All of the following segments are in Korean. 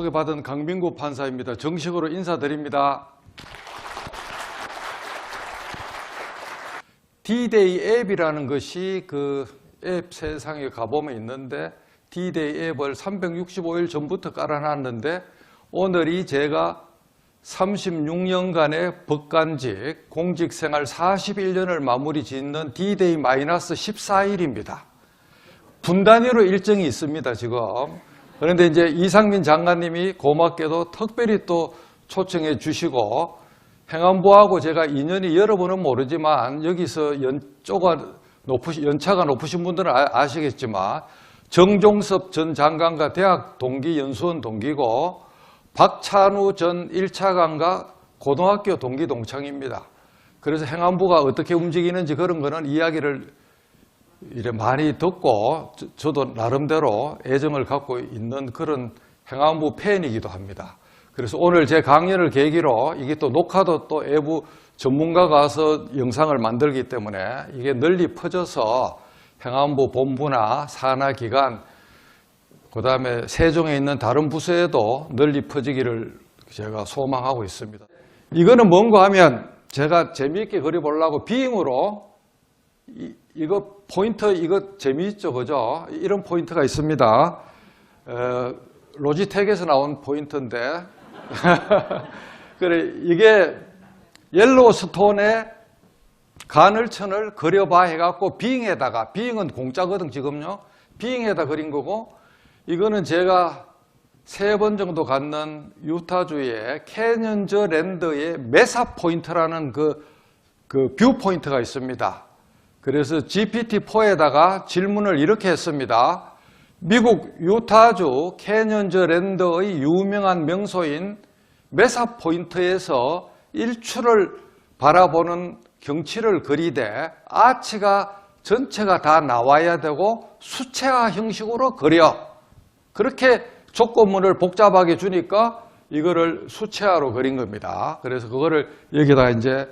소개받은 강민구 판사입니다. 정식으로 인사드립니다. D-Day 앱이라는 것이 그 앱 세상에 가보면 있는데 D-Day 앱을 365일 전부터 깔아놨는데 오늘이 제가 36년간의 법관직, 공직생활 41년을 마무리 짓는 D-Day 마이너스 14일입니다. 분 단위로 일정이 있습니다, 지금. 그런데 이제 이상민 장관님이 고맙게도 특별히 또 초청해 주시고 행안부하고 제가 인연이 여러분은 모르지만 여기서 연차가 높으신 분들은 아시겠지만 정종섭 전 장관과 대학 동기, 연수원 동기고 박찬우 전 1차관과 고등학교 동기 동창입니다. 그래서 행안부가 어떻게 움직이는지 그런 거는 이야기를 이래 많이 듣고 저도 나름대로 애정을 갖고 있는 그런 행안부 팬이기도 합니다. 그래서 오늘 제 강연을 계기로 이게 또 녹화도 또 외부 전문가가 와서 영상을 만들기 때문에 이게 널리 퍼져서 행안부 본부나 산하기관 그 다음에 세종에 있는 다른 부서에도 널리 퍼지기를 제가 소망하고 있습니다. 이거는 뭔가 하면 제가 재미있게 그려보려고 빙으로 이거 포인트 이거 재미있죠, 그죠? 이런 포인트가 있습니다. 로지텍에서 나온 포인트인데 그래 이게 옐로우스톤에 가늘천을 그려봐 해갖고 빙에다가 빙은 공짜거든 지금요. 빙에다 그린 거고 이거는 제가 3번 정도 갖는 유타주의 캐년저 랜드의 메사 포인트라는 그 뷰 포인트가 있습니다. 그래서 GPT-4에다가 질문을 이렇게 했습니다. 미국 유타주 캐년저 랜드의 유명한 명소인 메사 포인트에서 일출을 바라보는 경치를 그리되 아치가 전체가 다 나와야 되고 수채화 형식으로 그려. 그렇게 조건문을 복잡하게 주니까 이거를 수채화로 그린 겁니다. 그래서 그거를 여기다 이제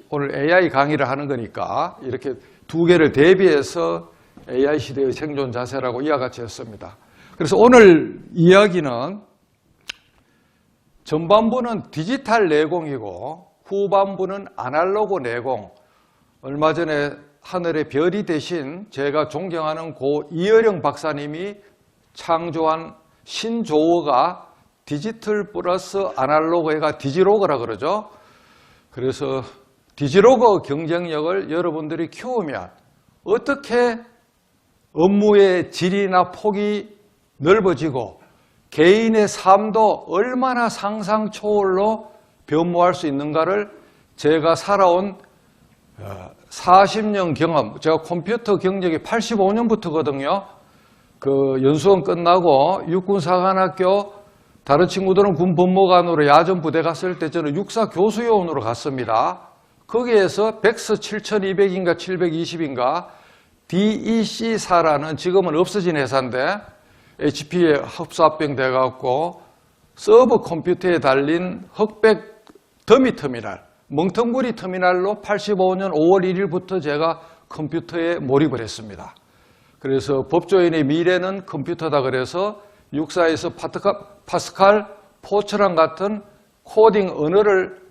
오늘 AI 강의를 하는 거니까 이렇게 두 개를 대비해서 AI 시대의 생존 자세라고 이와 같이 했습니다. 그래서 오늘 이야기는 전반부는 디지털 내공이고 후반부는 아날로그 내공. 얼마 전에 하늘의 별이 대신 제가 존경하는 고 이어령 박사님이 창조한 신조어가 디지털 플러스 아날로그가 디지로그라 그러죠. 그래서 디지로그 경쟁력을 여러분들이 키우면 어떻게 업무의 질이나 폭이 넓어지고 개인의 삶도 얼마나 상상 초월로 변모할 수 있는가를 제가 살아온 40년 경험, 제가 컴퓨터 경력이 85년부터거든요. 그 연수원 끝나고 육군사관학교 다른 친구들은 군법무관으로 야전 부대 갔을 때 저는 육사 교수요원으로 갔습니다. 거기에서 백스 7200인가 720인가 DEC사라는 지금은 없어진 회사인데 HP에 흡수합병 돼갖고 서버 컴퓨터에 달린 흑백 더미 터미널, 멍텅구리 터미널로 85년 5월 1일부터 제가 컴퓨터에 몰입을 했습니다. 그래서 법조인의 미래는 컴퓨터다 그래서 육사에서 파스칼, 포처랑 같은 코딩 언어를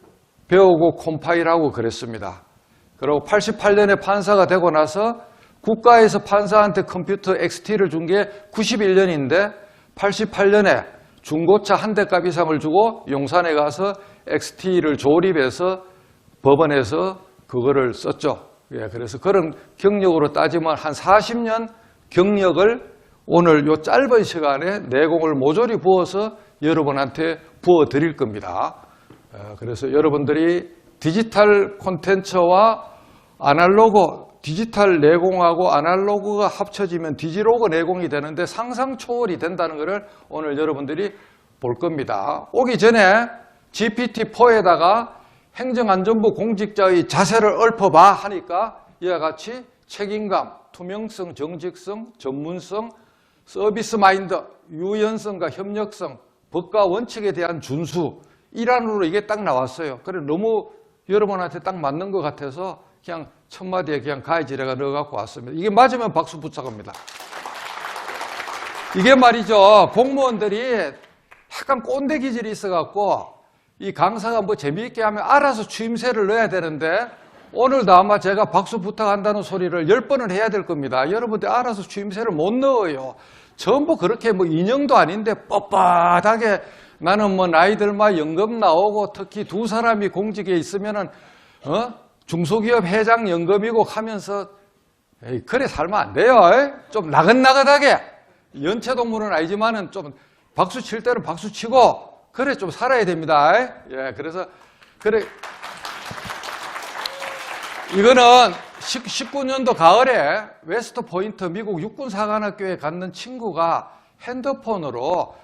배우고 컴파일하고 그랬습니다. 그리고 88년에 판사가 되고 나서 국가에서 판사한테 컴퓨터 XT를 준 게 91년인데 88년에 중고차 한 대 값 이상을 주고 용산에 가서 XT를 조립해서 법원에서 그거를 썼죠. 예, 그래서 그런 경력으로 따지면 한 40년 경력을 오늘 요 짧은 시간에 내공을 모조리 부어서 여러분한테 부어드릴 겁니다. 그래서 여러분들이 디지털 콘텐츠와 아날로그, 디지털 내공하고 아날로그가 합쳐지면 디지로그 내공이 되는데 상상 초월이 된다는 것을 오늘 여러분들이 볼 겁니다. 오기 전에 GPT-4에다가 행정안전부 공직자의 자세를 읊어봐 하니까 이와 같이 책임감, 투명성, 정직성, 전문성, 서비스 마인드, 유연성과 협력성, 법과 원칙에 대한 준수 일환으로 이게 딱 나왔어요. 그래 너무 여러분한테 딱 맞는 것 같아서 그냥 첫 마디에 그냥 가위질에가 넣어갖고 왔습니다. 이게 맞으면 박수 붙여갑니다. 이게 말이죠. 공무원들이 약간 꼰대 기질이 있어갖고 이 강사가 뭐 재미있게 하면 알아서 추임새를 넣어야 되는데 오늘도 아마 제가 박수 부탁한다는 소리를 10번은 해야 될 겁니다. 여러분들 알아서 추임새를 못 넣어요. 전부 그렇게 뭐 인형도 아닌데 뻣뻣하게 나는 뭐 나이 들마 연금 나오고 특히 두 사람이 공직에 있으면은 중소기업 회장 연금이고 하면서 에이, 그래 살면 안 돼요. 좀 나긋나긋하게 연체동물은 아니지만은 좀 박수 칠 때는 박수 치고 그래 좀 살아야 됩니다. 예, 그래서 그래 이거는 19년도 가을에 웨스트 포인트 미국 육군사관학교에 갔는 친구가 핸드폰으로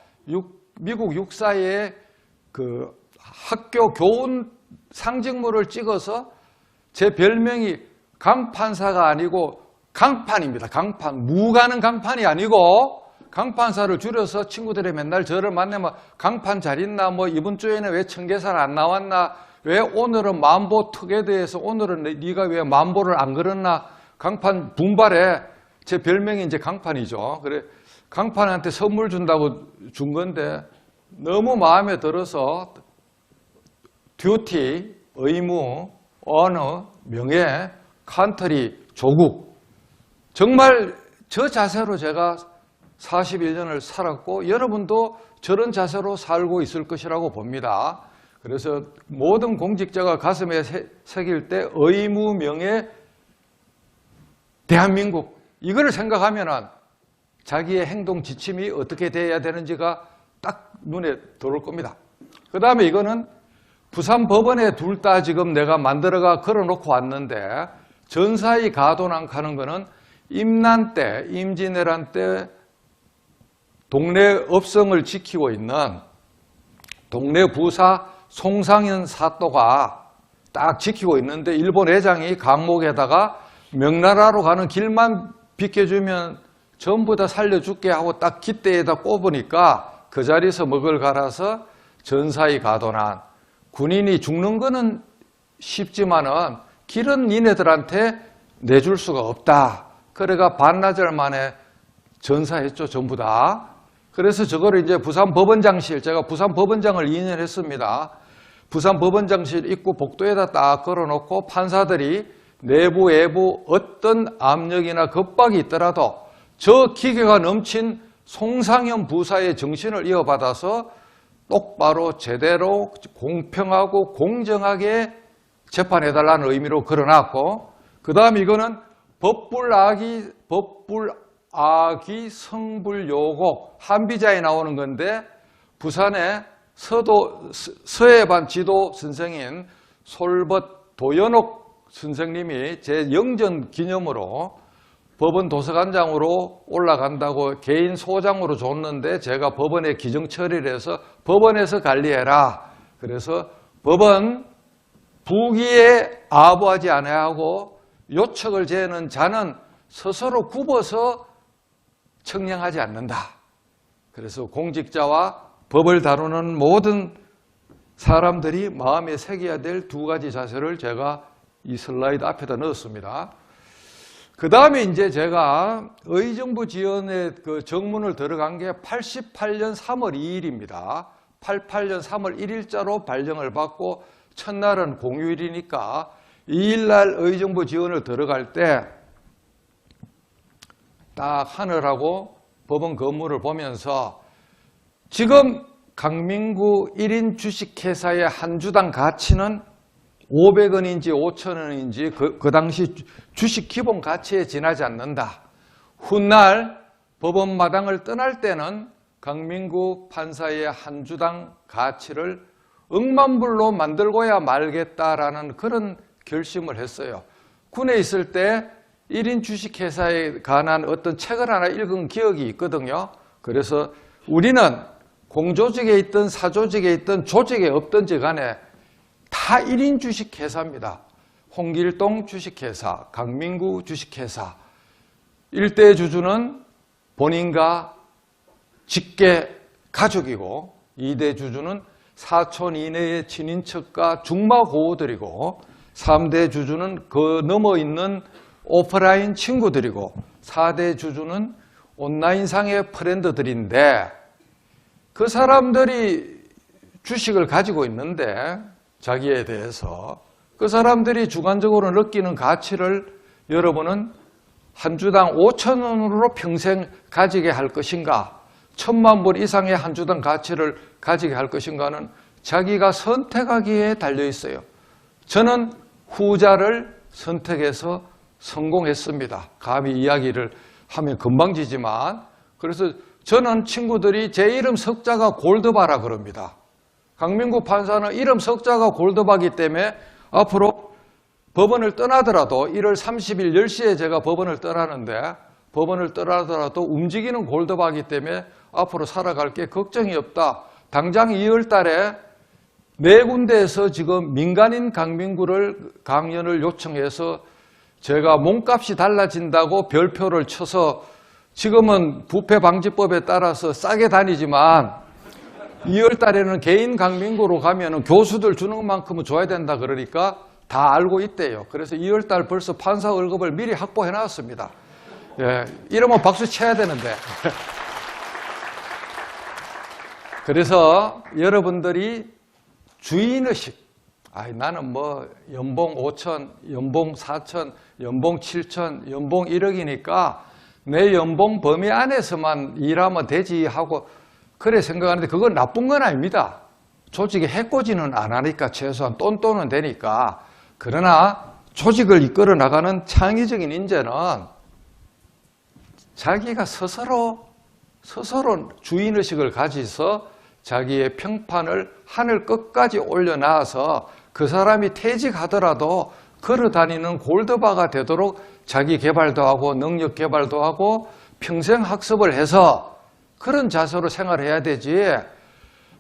미국 육사의 그 학교 교훈 상징물을 찍어서 제 별명이 강판사가 아니고 강판입니다. 강판. 무가는 강판이 아니고 강판사를 줄여서 친구들이 맨날 저를 만나면 강판 잘 있나? 뭐 이번 주에는 왜 청계산 안 나왔나? 왜 오늘은 만보 투게더에서 오늘은 네가 왜 만보를 안 걸었나? 강판 분발해. 제 별명이 이제 강판이죠. 그래 강판한테 선물 준다고 준 건데 너무 마음에 들어서 듀티, 의무, 언어, 명예, 컨트리, 조국 정말 저 자세로 제가 41년을 살았고 여러분도 저런 자세로 살고 있을 것이라고 봅니다. 그래서 모든 공직자가 가슴에 새길 때 의무, 명예, 대한민국 이거를 생각하면은 자기의 행동 지침이 어떻게 돼야 되는지가 딱 눈에 들어올 겁니다. 그 다음에 이거는 부산 법원에 둘 다 지금 내가 만들어가 걸어놓고 왔는데 전사의 가도난하는 거는 임난 때, 임진왜란 때 동네 업성을 지키고 있는 동네 부사 송상현 사또가 딱 지키고 있는데 일본 회장이 강목에다가 명나라로 가는 길만 비켜주면 전부 다 살려줄게 하고 딱 깃대에다 꼽으니까 그 자리에서 먹을 갈아서 전사의 가도난 군인이 죽는 거는 쉽지만은 길은 니네들한테 내줄 수가 없다. 그래가 반나절 만에 전사했죠, 전부 다. 그래서 저거를 이제 부산법원장실, 제가 부산법원장을 2년 했습니다. 부산법원장실 입구 복도에다 딱 걸어놓고 판사들이 내부, 외부 어떤 압력이나 겁박이 있더라도 저 기계가 넘친 송상현 부사의 정신을 이어받아서 똑바로 제대로 공평하고 공정하게 재판해달라는 의미로 걸어놨고 그 다음 이거는 법불악의 성불요곡 한비자에 나오는 건데 부산의 서해반 지도 선생인 솔벗 도연옥 선생님이 제 영전 기념으로 법원 도서관장으로 올라간다고 개인 소장으로 줬는데 제가 법원에 기정 처리를 해서 법원에서 관리해라. 그래서 법원 부기에 아부하지 아니하고 요척을 재는 자는 스스로 굽어서 청량하지 않는다. 그래서 공직자와 법을 다루는 모든 사람들이 마음에 새겨야 될 두 가지 자세를 제가 이 슬라이드 앞에다 넣었습니다. 그 다음에 이제 제가 의정부 지원에 그 정문을 들어간 게 88년 3월 2일입니다. 88년 3월 1일자로 발령을 받고 첫날은 공휴일이니까 2일날 의정부 지원을 들어갈 때 딱 하늘하고 법원 건물을 보면서 지금 강민구 1인 주식회사의 한 주당 가치는 500원인지 5,000원인지 그 당시 주식 기본 가치에 지나지 않는다. 훗날 법원 마당을 떠날 때는 강민구 판사의 한 주당 가치를 억만불로 만들고야 말겠다라는 그런 결심을 했어요. 군에 있을 때 1인 주식회사에 관한 어떤 책을 하나 읽은 기억이 있거든요. 그래서 우리는 공조직에 있든 사조직에 있든 조직에 없든지 간에 다 1인 주식회사입니다. 홍길동 주식회사, 강민구 주식회사. 1대 주주는 본인과 직계 가족이고 2대 주주는 사촌 이내의 친인척과 중마고우들이고 3대 주주는 그 넘어 있는 오프라인 친구들이고 4대 주주는 온라인상의 프렌드들인데 그 사람들이 주식을 가지고 있는데 자기에 대해서 그 사람들이 주관적으로 느끼는 가치를 여러분은 한 주당 5,000원으로 평생 가지게 할 것인가, 1,000만 불 이상의 한 주당 가치를 가지게 할 것인가는 자기가 선택하기에 달려 있어요. 저는 후자를 선택해서 성공했습니다. 감히 이야기를 하면 금방지지만, 그래서 저는 친구들이 제 이름 석자가 골드바라 그럽니다. 강민구 판사는 이름 석자가 골드바기 때문에 앞으로 법원을 떠나더라도 1월 30일 10시에 제가 법원을 떠나는데, 법원을 떠나더라도 움직이는 골드바기 때문에 앞으로 살아갈 게 걱정이 없다. 당장 2월 달에 네 군데에서 지금 민간인 강연을 요청해서 제가 몸값이 달라진다고 별표를 쳐서 지금은 부패방지법에 따라서 싸게 다니지만 2월 달에는 개인 강민구로 가면 교수들 주는 만큼은 줘야 된다 그러니까 다 알고 있대요. 그래서 2월 달 벌써 판사 월급을 미리 확보해 놨습니다. 예, 이러면 박수 쳐야 되는데. 그래서 여러분들이 주인의식, 나는 뭐 연봉 5천, 연봉 4천, 연봉 7천, 연봉 1억이니까 내 연봉 범위 안에서만 일하면 되지 하고 그래 생각하는데 그건 나쁜 건 아닙니다. 조직이 해코지는 안 하니까 최소한 똔똔은 되니까. 그러나 조직을 이끌어 나가는 창의적인 인재는 자기가 스스로 주인의식을 가지서 자기의 평판을 하늘 끝까지 올려놔서 그 사람이 퇴직하더라도 걸어다니는 골드바가 되도록 자기 개발도 하고 능력 개발도 하고 평생 학습을 해서 그런 자세로 생활해야 되지.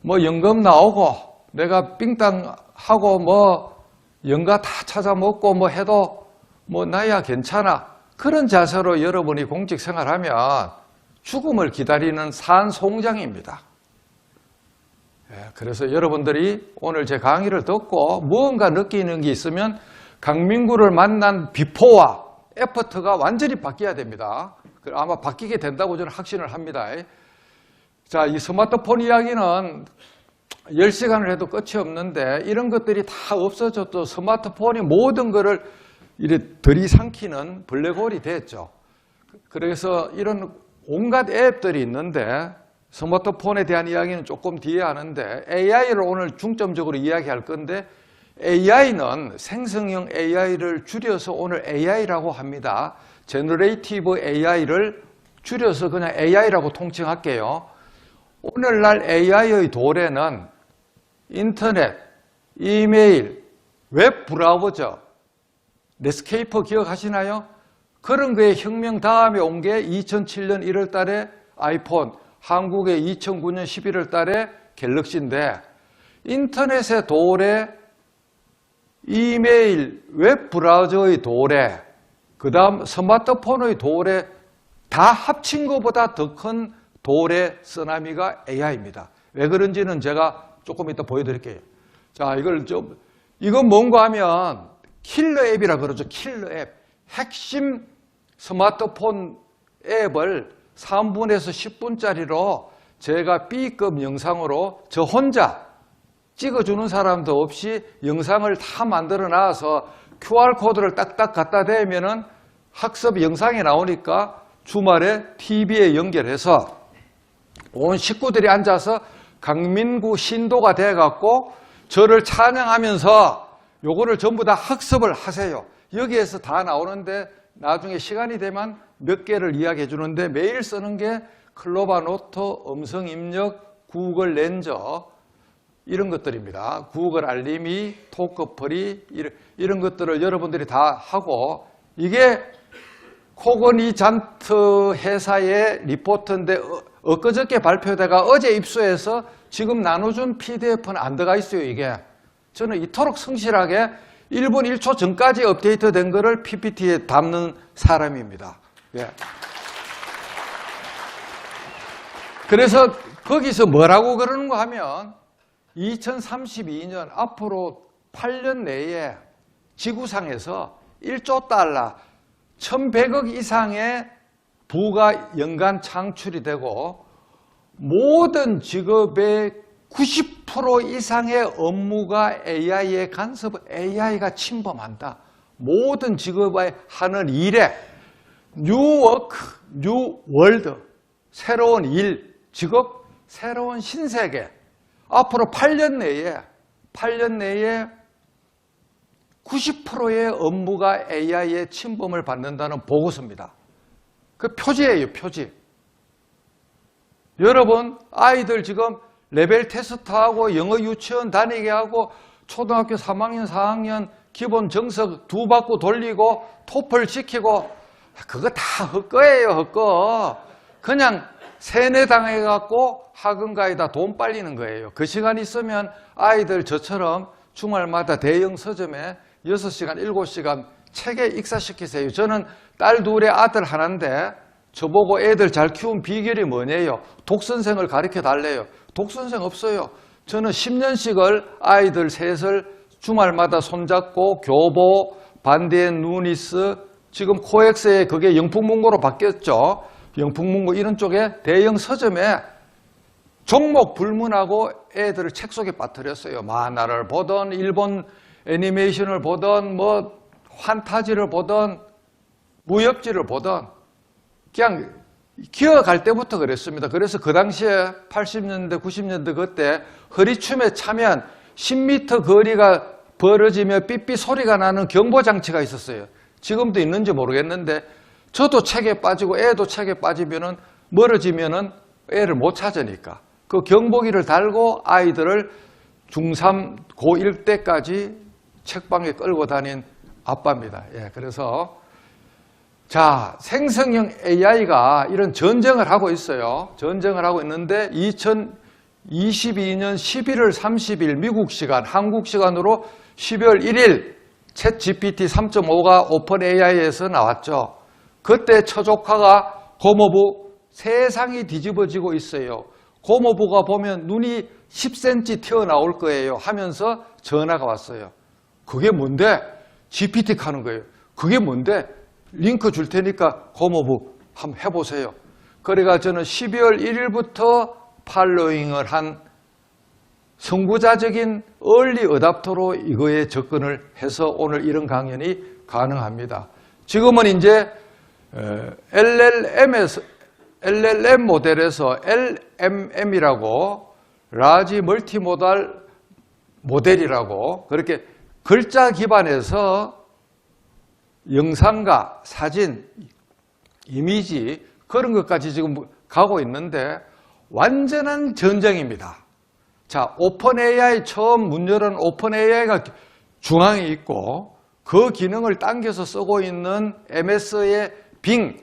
뭐 연금 나오고 내가 빙땅 하고 뭐 연가 다 찾아 먹고 뭐 해도 뭐 나야 괜찮아. 그런 자세로 여러분이 공직 생활하면 죽음을 기다리는 산송장입니다. 그래서 여러분들이 오늘 제 강의를 듣고 무언가 느끼는 게 있으면 강민구를 만난 비포와 애프터가 완전히 바뀌어야 됩니다. 아마 바뀌게 된다고 저는 확신을 합니다. 자, 이 스마트폰 이야기는 10시간을 해도 끝이 없는데 이런 것들이 다 없어져도 스마트폰이 모든 것을 이래 들이삼키는 블랙홀이 됐죠. 그래서 이런 온갖 앱들이 있는데 스마트폰에 대한 이야기는 조금 뒤에 하는데 AI를 오늘 중점적으로 이야기할 건데 AI는 생성형 AI를 줄여서 오늘 AI라고 합니다. 제너레이티브 AI를 줄여서 그냥 AI라고 통칭할게요. 오늘날 AI의 도래는 인터넷, 이메일, 웹 브라우저, 넷스케이프 기억하시나요? 그런 거에 혁명 다음에 온 게 2007년 1월 달에 아이폰, 한국의 2009년 11월 달에 갤럭시인데 인터넷의 도래, 이메일, 웹 브라우저의 도래, 그 다음 스마트폰의 도래 다 합친 것보다 더 큰 도래 쓰나미가 AI입니다. 왜 그런지는 제가 조금 이따 보여드릴게요. 자, 이건 뭔가 하면 킬러 앱이라 그러죠. 킬러 앱. 핵심 스마트폰 앱을 3분에서 10분짜리로 제가 B급 영상으로 저 혼자 찍어주는 사람도 없이 영상을 다 만들어 놔서 QR코드를 딱딱 갖다 대면은 학습 영상이 나오니까 주말에 TV에 연결해서 온 식구들이 앉아서 강민구 신도가 돼갖고 저를 찬양하면서 요거를 전부 다 학습을 하세요. 여기에서 다 나오는데 나중에 시간이 되면 몇 개를 이야기해 주는데 매일 쓰는 게 클로바 노트, 음성 입력, 구글 렌저 이런 것들입니다. 구글 알림이, 토크풀이 이런 것들을 여러분들이 다 하고 이게 코그니잔트 회사의 리포트인데 엊그저께 발표되가 어제 입수해서 지금 나눠준 PDF는 안 들어가 있어요. 이게 저는 이토록 성실하게 1분 1초 전까지 업데이트된 거를 PPT에 담는 사람입니다. 예. 그래서 거기서 뭐라고 그러는가 하면 2032년 앞으로 8년 내에 지구상에서 1조 달러 1100억 이상의 부가 연간 창출이 되고 모든 직업의 90% 이상의 업무가 AI의 간섭, AI가 침범한다. 모든 직업에 하는 일에 뉴워크, 뉴월드, 새로운 일, 직업, 새로운 신세계. 앞으로 8년 내에 90%의 업무가 AI의 침범을 받는다는 보고서입니다. 그 표지예요, 표지. 여러분, 아이들 지금 레벨 테스트하고 영어 유치원 다니게 하고 초등학교 3학년, 4학년 기본 정석 2바퀴 돌리고 토플 시키고 그거 다 헛거예요, 헛거. 그냥 세뇌당해갖고 학원가에다 돈 빨리는 거예요. 그 시간 있으면 아이들 저처럼 주말마다 대형 서점에 6시간, 7시간 책에 익사시키세요. 저는 딸 둘에 아들 하나인데 저보고 애들 잘 키운 비결이 뭐냐요? 독선생을 가르쳐 달래요. 독선생 없어요. 저는 10년씩을 아이들 셋을 주말마다 손잡고 교보, 반디앤 누니스, 지금 코엑스에 그게 영풍문고로 바뀌었죠. 영풍문고 이런 쪽에 대형 서점에 종목 불문하고 애들을 책 속에 빠뜨렸어요. 만화를 보던 일본 애니메이션을 보던 뭐 환타지를 보던 무협지를 보던 그냥 기어갈 때부터 그랬습니다. 그래서 그 당시에 80년대, 90년대 그때 허리춤에 차면 10m 거리가 벌어지며 삐삐 소리가 나는 경보장치가 있었어요. 지금도 있는지 모르겠는데 저도 책에 빠지고 애도 책에 빠지면은 멀어지면은 애를 못 찾으니까 그 경보기를 달고 아이들을 중3, 고1 때까지 책방에 끌고 다닌 아빠입니다. 예, 그래서 자, 생성형 AI가 이런 전쟁을 하고 있어요. 전쟁을 하고 있는데 2022년 11월 30일 미국 시간, 한국 시간으로 12월 1일 챗 GPT 3.5가 오픈 AI에서 나왔죠. 그때 처조카가 고모부 세상이 뒤집어지고 있어요. 고모부가 보면 눈이 10cm 튀어나올 거예요 하면서 전화가 왔어요. 그게 뭔데? GPT 하는 거예요. 그게 뭔데? 링크 줄 테니까 고모부 한번 해보세요. 그래가 저는 12월 1일부터 팔로잉을 한 선구자적인 얼리 어답터로 이거에 접근을 해서 오늘 이런 강연이 가능합니다. 지금은 이제 LLM 모델에서 LMM이라고 라지 멀티모달 모델이라고 그렇게 글자 기반에서 영상과 사진, 이미지 그런 것까지 지금 가고 있는데 완전한 전쟁입니다. 자, 오픈 AI 처음 문 열은 오픈 AI가 중앙에 있고 그 기능을 당겨서 쓰고 있는 MS의 빙,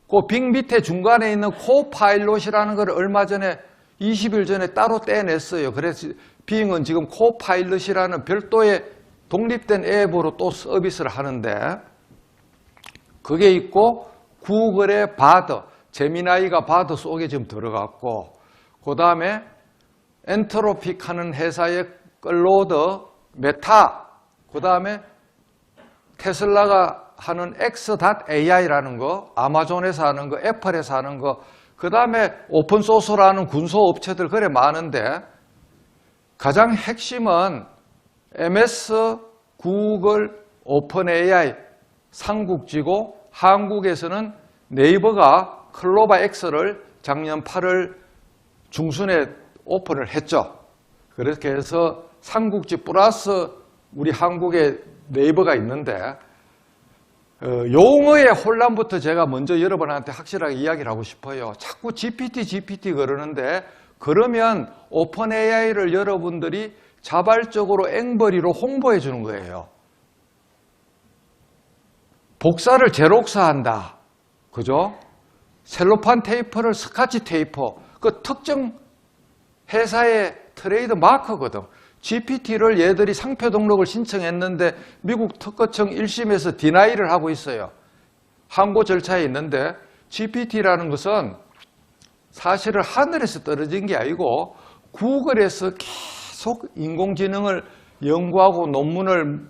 그 빙 밑에 중간에 있는 코파일럿이라는 걸 얼마 전에 20일 전에 따로 떼냈어요. 그래서 빙은 지금 코파일럿이라는 별도의 독립된 앱으로 또 서비스를 하는데 그게 있고 구글의 바드, 제미나이가 바드 속에 지금 들어갔고 그 다음에 엔트로픽 하는 회사의 클로드, 메타, 그 다음에 테슬라가 하는 X.AI라는 거, 아마존에서 하는 거, 애플에서 하는 거, 그 다음에 오픈소스라는 군소업체들 그래 많은데 가장 핵심은 MS, 구글, 오픈AI 삼국지고 한국에서는 네이버가 클로바 X를 작년 8월 중순에 오픈을 했죠. 그렇게 해서 삼국지 플러스 우리 한국에 네이버가 있는데 용어의 혼란부터 제가 먼저 여러분한테 확실하게 이야기를 하고 싶어요. 자꾸 GPT 그러는데 그러면 오픈 AI를 여러분들이 자발적으로 앵벌이로 홍보해 주는 거예요. 복사를 제록사한다. 그죠? 셀로판 테이프를 스카치 테이프. 그 특정 회사의 트레이드 마크거든. GPT를 얘들이 상표 등록을 신청했는데 미국 특허청 1심에서 디나이를 하고 있어요. 항고 절차에 있는데 GPT라는 것은 사실은 하늘에서 떨어진 게 아니고 구글에서 계속 인공지능을 연구하고 논문을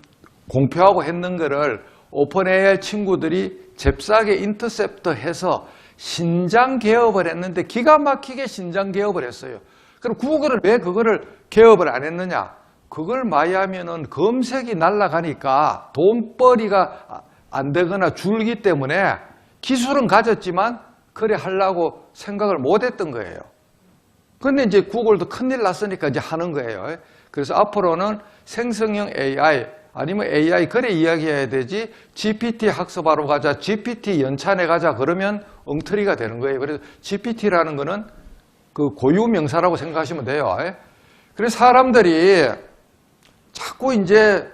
공표하고 했는 거를 오픈 AI 친구들이 잽싸게 인터셉터 해서 신장 개업을 했는데 기가 막히게 신장 개업을 했어요. 그럼 구글은 왜 그거를 개업을 안 했느냐? 그걸 많이 하면은 검색이 날아가니까 돈벌이가 안 되거나 줄기 때문에 기술은 가졌지만 그래 하려고 생각을 못 했던 거예요. 그런데 이제 구글도 큰일 났으니까 이제 하는 거예요. 그래서 앞으로는 생성형 AI 아니면 AI 그래 이야기해야 되지 GPT 학습하러 가자, GPT 연찬에 가자 그러면 엉터리가 되는 거예요. 그래서 GPT라는 거는 그 고유 명사라고 생각하시면 돼요. 그래서 사람들이 자꾸 이제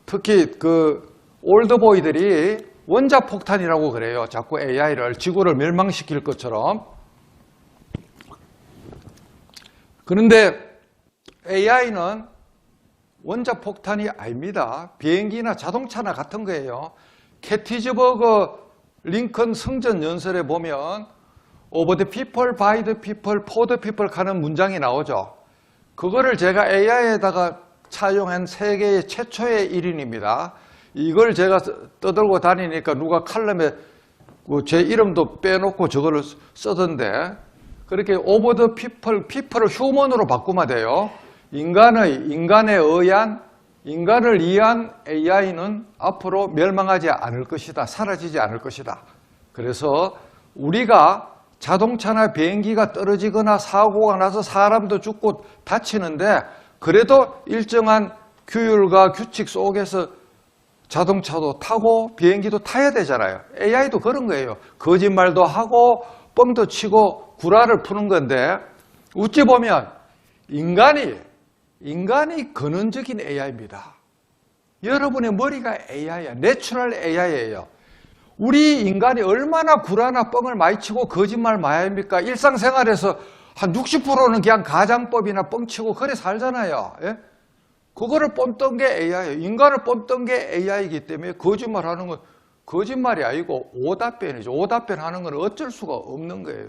특히 그 올드보이들이 원자폭탄이라고 그래요. 자꾸 AI를 지구를 멸망시킬 것처럼. 그런데 AI는 원자폭탄이 아닙니다. 비행기나 자동차나 같은 거예요. 게티즈버그 링컨 성전 연설에 보면 Over the people, by the people, for the people 하는 문장이 나오죠. 그거를 제가 AI에다가 차용한 세계의 최초의 일인입니다. 이걸 제가 떠들고 다니니까 누가 칼럼에 제 이름도 빼놓고 저거를 쓰던데 그렇게 over the people, people을 휴먼으로 바꾸면 돼요. 인간에 의한, 인간을 위한 AI는 앞으로 멸망하지 않을 것이다. 사라지지 않을 것이다. 그래서 우리가 자동차나 비행기가 떨어지거나 사고가 나서 사람도 죽고 다치는데 그래도 일정한 규율과 규칙 속에서 자동차도 타고 비행기도 타야 되잖아요. AI도 그런 거예요. 거짓말도 하고 뻥도 치고 구라를 푸는 건데 어찌 보면 인간이 근원적인 AI입니다. 여러분의 머리가 AI야. 내추럴 AI예요. 우리 인간이 얼마나 구라나 뻥을 많이 치고 거짓말 많이 합니까? 일상생활에서 한 60%는 그냥 가장법이나 뻥치고 그래 살잖아요. 예? 그거를 뽐던 게 AI예요. 인간을 뽐던 게 AI이기 때문에 거짓말하는 건 거짓말이 아니고 오답변이죠. 오답변하는 건 어쩔 수가 없는 거예요.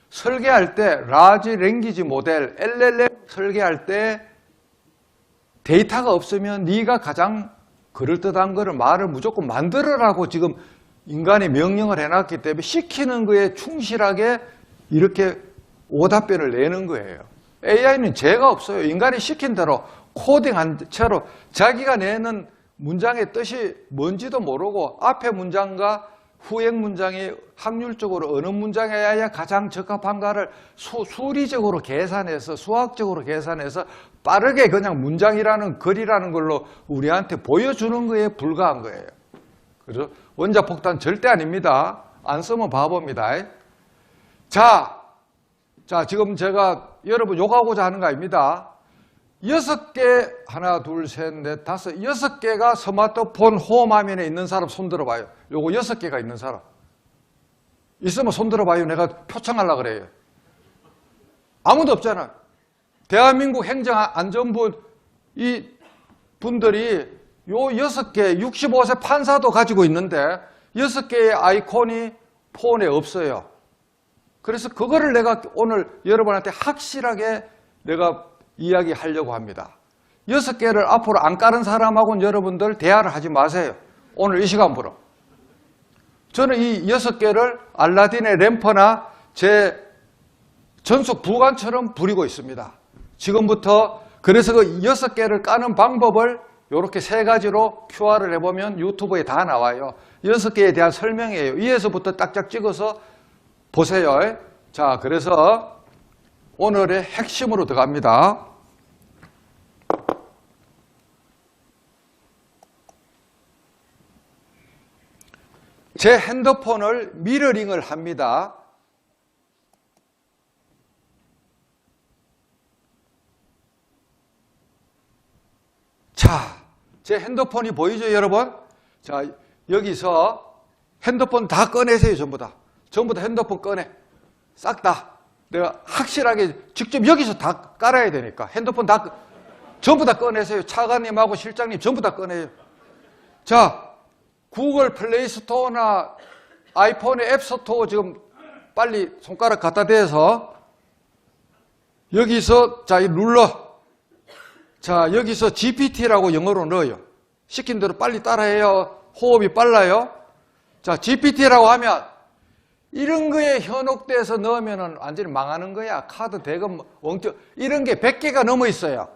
설계할 때 라지 랭귀지 모델, LLM 설계할 때 데이터가 없으면 네가 가장 그럴듯한 거를 말을 무조건 만들어라고 지금 인간이 명령을 해놨기 때문에 시키는 거에 충실하게 이렇게 오답변을 내는 거예요. AI는 죄가 없어요. 인간이 시킨 대로 코딩한 채로 자기가 내는 문장의 뜻이 뭔지도 모르고 앞에 문장과 후에 문장이 확률적으로 어느 문장에 해야 가장 적합한가를 수리적으로 계산해서 수학적으로 계산해서 빠르게 그냥 문장이라는 글이라는 걸로 우리한테 보여주는 거에 불과한 거예요. 그래서 원자폭탄 절대 아닙니다. 안 쓰면 바보입니다. 자, 지금 제가 여러분 욕하고자 하는 거 아닙니다. 6개, 하나, 둘, 셋, 넷, 다섯, 6개가 스마트폰 홈화면에 있는 사람 손 들어봐요. 요거 6개가 있는 사람. 있으면 손 들어봐요. 내가 표창하려고 그래요. 아무도 없잖아. 대한민국 행정안전부 이 분들이 요 6개, 65세 판사도 가지고 있는데 6개의 아이콘이 폰에 없어요. 그래서 그거를 내가 오늘 여러분한테 확실하게 내가 이야기하려고 합니다. 6개를 앞으로 안 깔은 사람하고는 여러분들 대화를 하지 마세요. 오늘 이 시간부로. 저는 이 6개를 알라딘의 램프나 제 전속 부관처럼 부리고 있습니다. 지금부터 그래서 그 6개를 까는 방법을 이렇게 3가지로 QR을 해보면 유튜브에 다 나와요. 6개에 대한 설명이에요. 위에서부터 딱딱 찍어서 보세요. 자, 그래서 오늘의 핵심으로 들어갑니다. 제 핸드폰을 미러링을 합니다. 자, 제 핸드폰이 보이죠, 여러분? 자, 여기서 핸드폰 다 꺼내세요, 전부 다. 전부 다 핸드폰 꺼내. 싹 다. 내가 확실하게 직접 여기서 다 깔아야 되니까 핸드폰 전부 다 꺼내세요. 차관님하고 실장님 전부 다 꺼내요. 자, 구글 플레이 스토어나 아이폰의 앱 스토어 지금 빨리 손가락 갖다 대서 여기서 자, 눌러. 자, 여기서 GPT라고 영어로 넣어요. 시킨 대로 빨리 따라해요. 호흡이 빨라요. 자, GPT라고 하면 이런 거에 현혹돼서 넣으면 완전히 망하는 거야. 카드 대금 원격 이런 게 100개가 넘어 있어요.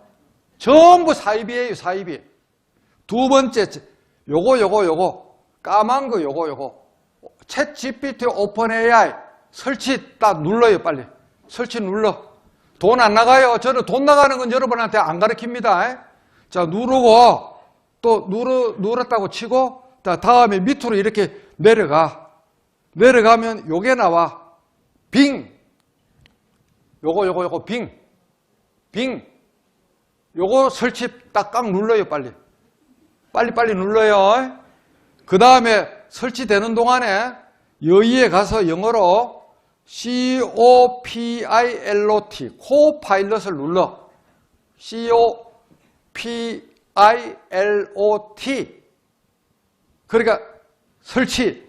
전부 사입이에요. 사입이. 두 번째 요거 까만 거 요거 챗 GPT 오픈 AI 설치 딱 눌러요. 빨리 설치 눌러. 돈 안 나가요. 저는 돈 나가는 건 여러분한테 안 가르칩니다. 자, 누르고 또 눌렀다고 치고 다음에 밑으로 이렇게 내려가면 요게 나와. 빙. 요거 빙. 요거 설치 딱 꽉 눌러요. 빨리 눌러요. 그 다음에 설치되는 동안에 여기에 가서 영어로 COPILOT 코파일럿을 눌러. COPILOT. 그러니까 설치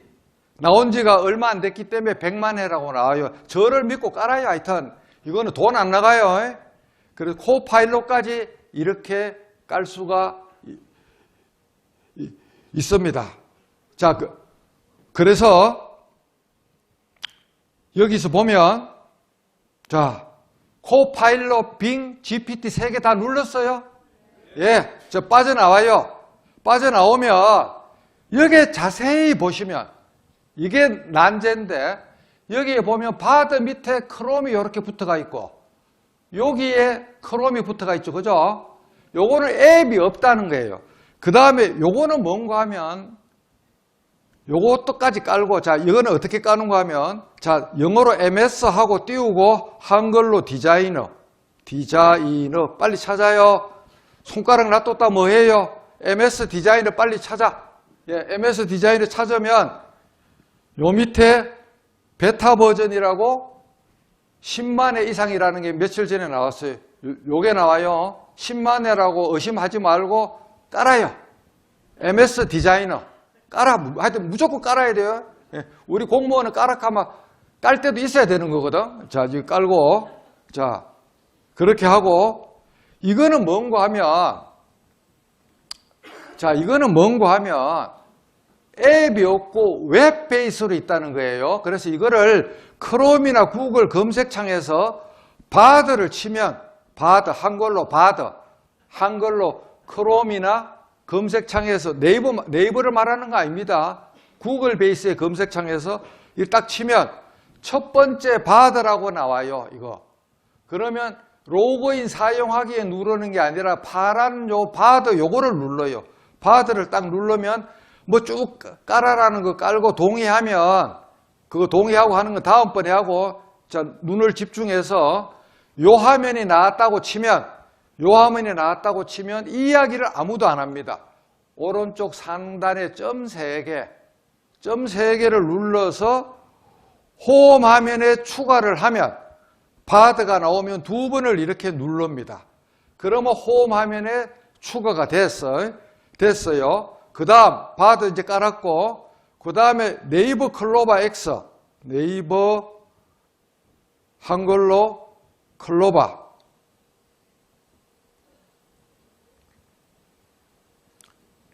나온 지가 얼마 안 됐기 때문에 100만 회라고 나와요. 저를 믿고 깔아요. 하여튼 이거는 돈 안 나가요. 그래서 코파일럿까지 이렇게 깔 수가 있습니다. 자, 그래서 여기서 보면 자, 코파일럿, 빙, GPT 3개 다 눌렀어요? 예, 저 빠져나와요. 빠져나오면 여기에 자세히 보시면 이게 난제인데 여기에 보면 바드 밑에 크롬이 이렇게 붙어가 있고 여기에 크롬이 붙어가 있죠. 그죠? 요거는 앱이 없다는 거예요. 그 다음에 요거는 뭔가 하면 요것도까지 깔고 자, 이거는 어떻게 까는가 하면 자, 영어로 MS 하고 띄우고 한글로 디자이너 빨리 찾아요. 손가락 놔뒀다 뭐 해요? MS 디자이너 빨리 찾아. 예, MS 디자이너 찾으면 요 밑에 베타 버전이라고 10만 회 이상이라는 게 며칠 전에 나왔어요. 요게 나와요. 10만 회라고 의심하지 말고 깔아요. MS 디자이너. 하여튼 무조건 깔아야 돼요. 예, 우리 공무원은 깔아가면 깔 때도 있어야 되는 거거든. 자, 지금 깔고. 자, 그렇게 하고. 이거는 뭔가 하면, 자, 이거는 뭔가 하면 앱이 없고 웹 베이스로 있다는 거예요. 그래서 이거를 크롬이나 구글 검색창에서 바드를 치면 바드, 한글로 바드, 한글로 크롬이나 검색창에서 네이버를 말하는 거 아닙니다. 구글 베이스의 검색창에서 이걸 딱 치면 첫 번째 바드라고 나와요. 이거. 그러면 로그인 사용하기에 누르는 게 아니라 파란 요 바드 요거를 눌러요. 바드를 딱 누르면 뭐 쭉 깔아라는 거 깔고 동의하면 그거 동의하고 하는 거 다음번에 하고 자, 눈을 집중해서 요 화면이 나왔다고 치면 이 이야기를 아무도 안 합니다. 오른쪽 상단에 점 3개를 눌러서 홈 화면에 추가를 하면 바드가 나오면 두 번을 이렇게 누릅니다. 그러면 홈 화면에 추가가 됐어요. 그 다음 바드 이제 깔았고 그 다음에 네이버 클로바 X 네이버 한글로 클로바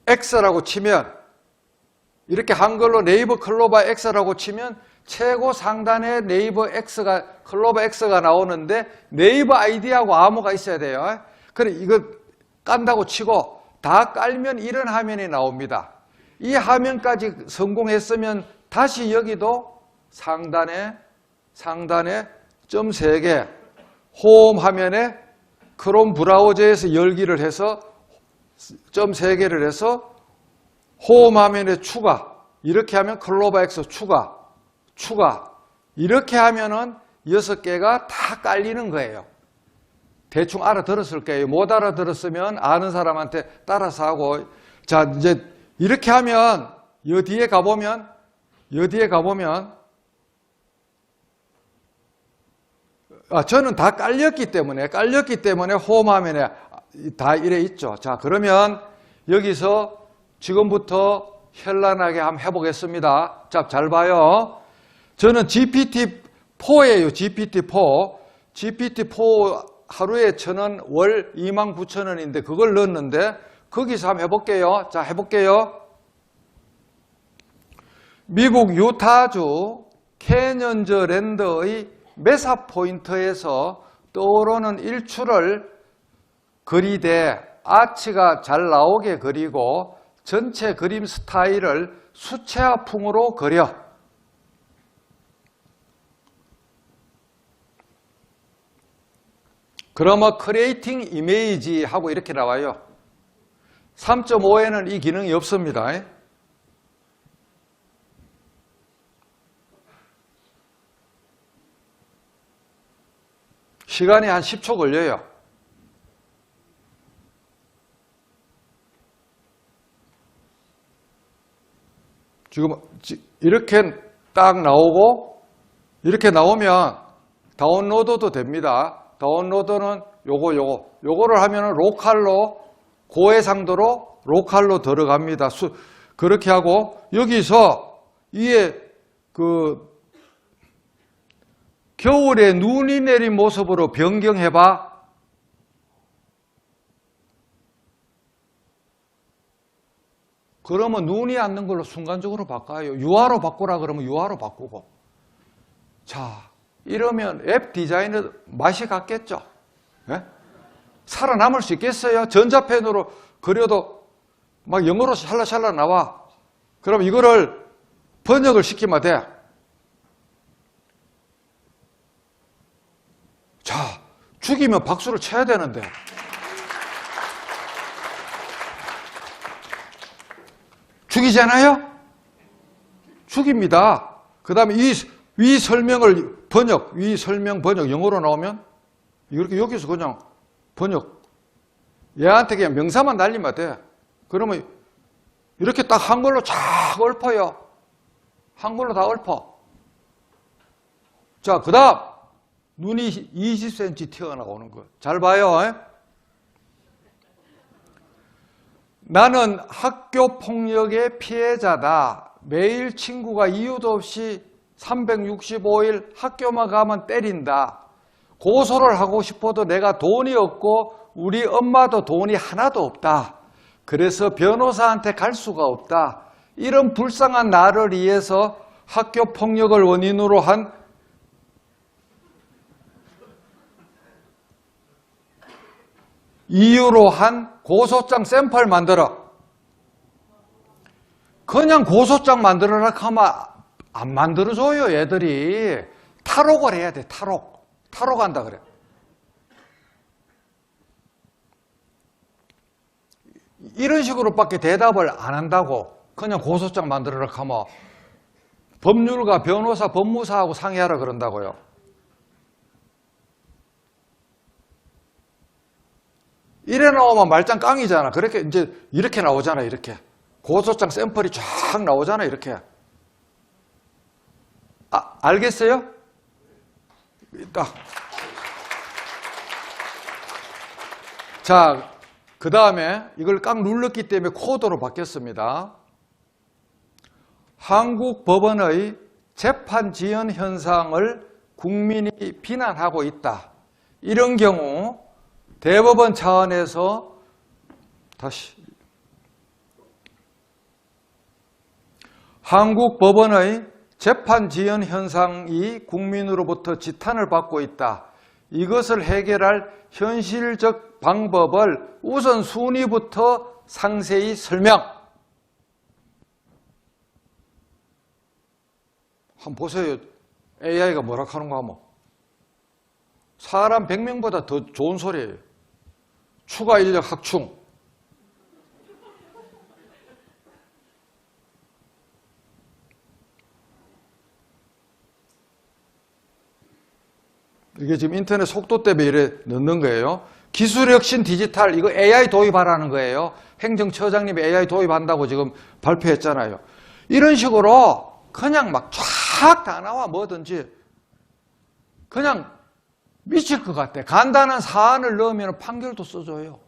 X라고 치면 이렇게 한글로 네이버 클로바 X라고 치면 최고 상단에 네이버 X가 클로바 X가 나오는데 네이버 아이디하고 암호가 있어야 돼요. 그래 이거 깐다고 치고 다 깔면 이런 화면이 나옵니다. 이 화면까지 성공했으면 다시 여기도 상단에 점 3개 홈 화면에 크롬 브라우저에서 열기를 해서 점 3개를 해서 홈 화면에 추가 이렇게 하면 클로바 X 추가 이렇게 하면은 6개가 다 깔리는 거예요. 대충 알아들었을 거예요. 못 알아들었으면 아는 사람한테 따라서 하고 자 이제 이렇게 하면 여 뒤에 가보면 저는 다 깔렸기 때문에 홈 화면에 다 이래 있죠. 자 그러면 여기서 지금부터 현란하게 한번 해보겠습니다. 자, 잘 봐요. 저는 GPT-4예요. GPT-4. GPT-4 하루에 1,000원, 월 29,000원인데 그걸 넣었는데 거기서 한번 해볼게요. 자, 해볼게요. 미국 유타주 캐년저 랜더의 매사 포인트에서 떠오르는 일출을 그리되 아치가 잘 나오게 그리고 전체 그림 스타일을 수채화풍으로 그려. 그러면 크리에이팅 이미지 하고 이렇게 나와요. 3.5에는 이 기능이 없습니다. 시간이 한 10초 걸려요. 지금 이렇게 딱 나오고 이렇게 나오면 다운로드도 됩니다. 다운로드는 요거를 하면은 로컬로 고해상도로 로컬로 들어갑니다. 그렇게 하고 여기서 이에 겨울에 눈이 내린 모습으로 변경해봐. 그러면 눈이 앉는 걸로 순간적으로 바꿔요. 유화로 바꾸라 그러면 유화로 바꾸고. 자, 이러면 앱 디자인은 맛이 갔겠죠? 네? 살아남을 수 있겠어요? 전자펜으로 그려도 막 영어로 샬라샬라 나와. 그럼 이거를 번역을 시키면 돼. 자, 죽이면 박수를 쳐야 되는데. 죽이잖아요? 죽입니다. 그 다음에 위 설명을 위 설명 번역 영어로 나오면 이렇게 여기서 그냥 번역. 얘한테 그냥 명사만 날리면 돼. 그러면 이렇게 딱 한글로 쫙 읊어요. 한글로 다 읊어. 자, 그 다음 눈이 20cm 튀어나오는 거. 잘 봐요. 나는 학교 폭력의 피해자다. 매일 친구가 이유도 없이 365일 학교만 가면 때린다. 고소를 하고 싶어도 내가 돈이 없고 우리 엄마도 돈이 하나도 없다. 그래서 변호사한테 갈 수가 없다. 이런 불쌍한 나를 위해서 학교 폭력을 원인으로 한 이유로 한 고소장 샘플 만들어. 그냥 고소장 만들어라 하면 안 만들어줘요, 얘들이. 탈옥을 해야 돼, 탈옥. 탈옥한다 그래. 이런 식으로밖에 대답을 안 한다고. 그냥 고소장 만들어라 하면 법률가, 변호사, 법무사하고 상의하라 그런다고요. 이래 나오면 말짱 깡이잖아. 그렇게 이제 이렇게 나오잖아, 이렇게. 고소장 샘플이 쫙 나오잖아, 이렇게. 알겠어요? 딱. 자, 그 다음에 이걸 깡 눌렀기 때문에 코드로 바뀌었습니다. 한국 법원의 재판 지연 현상을 국민이 비난하고 있다. 이런 경우 대법원 차원에서 다시 한국 법원의 재판 지연 현상이 국민으로부터 지탄을 받고 있다. 이것을 해결할 현실적 방법을 우선순위부터 상세히 설명. 한번 보세요. AI가 뭐라 하는가 하면. 사람 100명보다 더 좋은 소리예요. 추가 인력 확충. 이게 지금 인터넷 속도 때문에 이래 넣는 거예요. 기술혁신 디지털, 이거 AI 도입하라는 거예요. 행정처장님이 AI 도입한다고 지금 발표했잖아요. 이런 식으로 그냥 막 쫙 다 나와, 뭐든지. 그냥 미칠 것 같아. 간단한 사안을 넣으면 판결도 써줘요.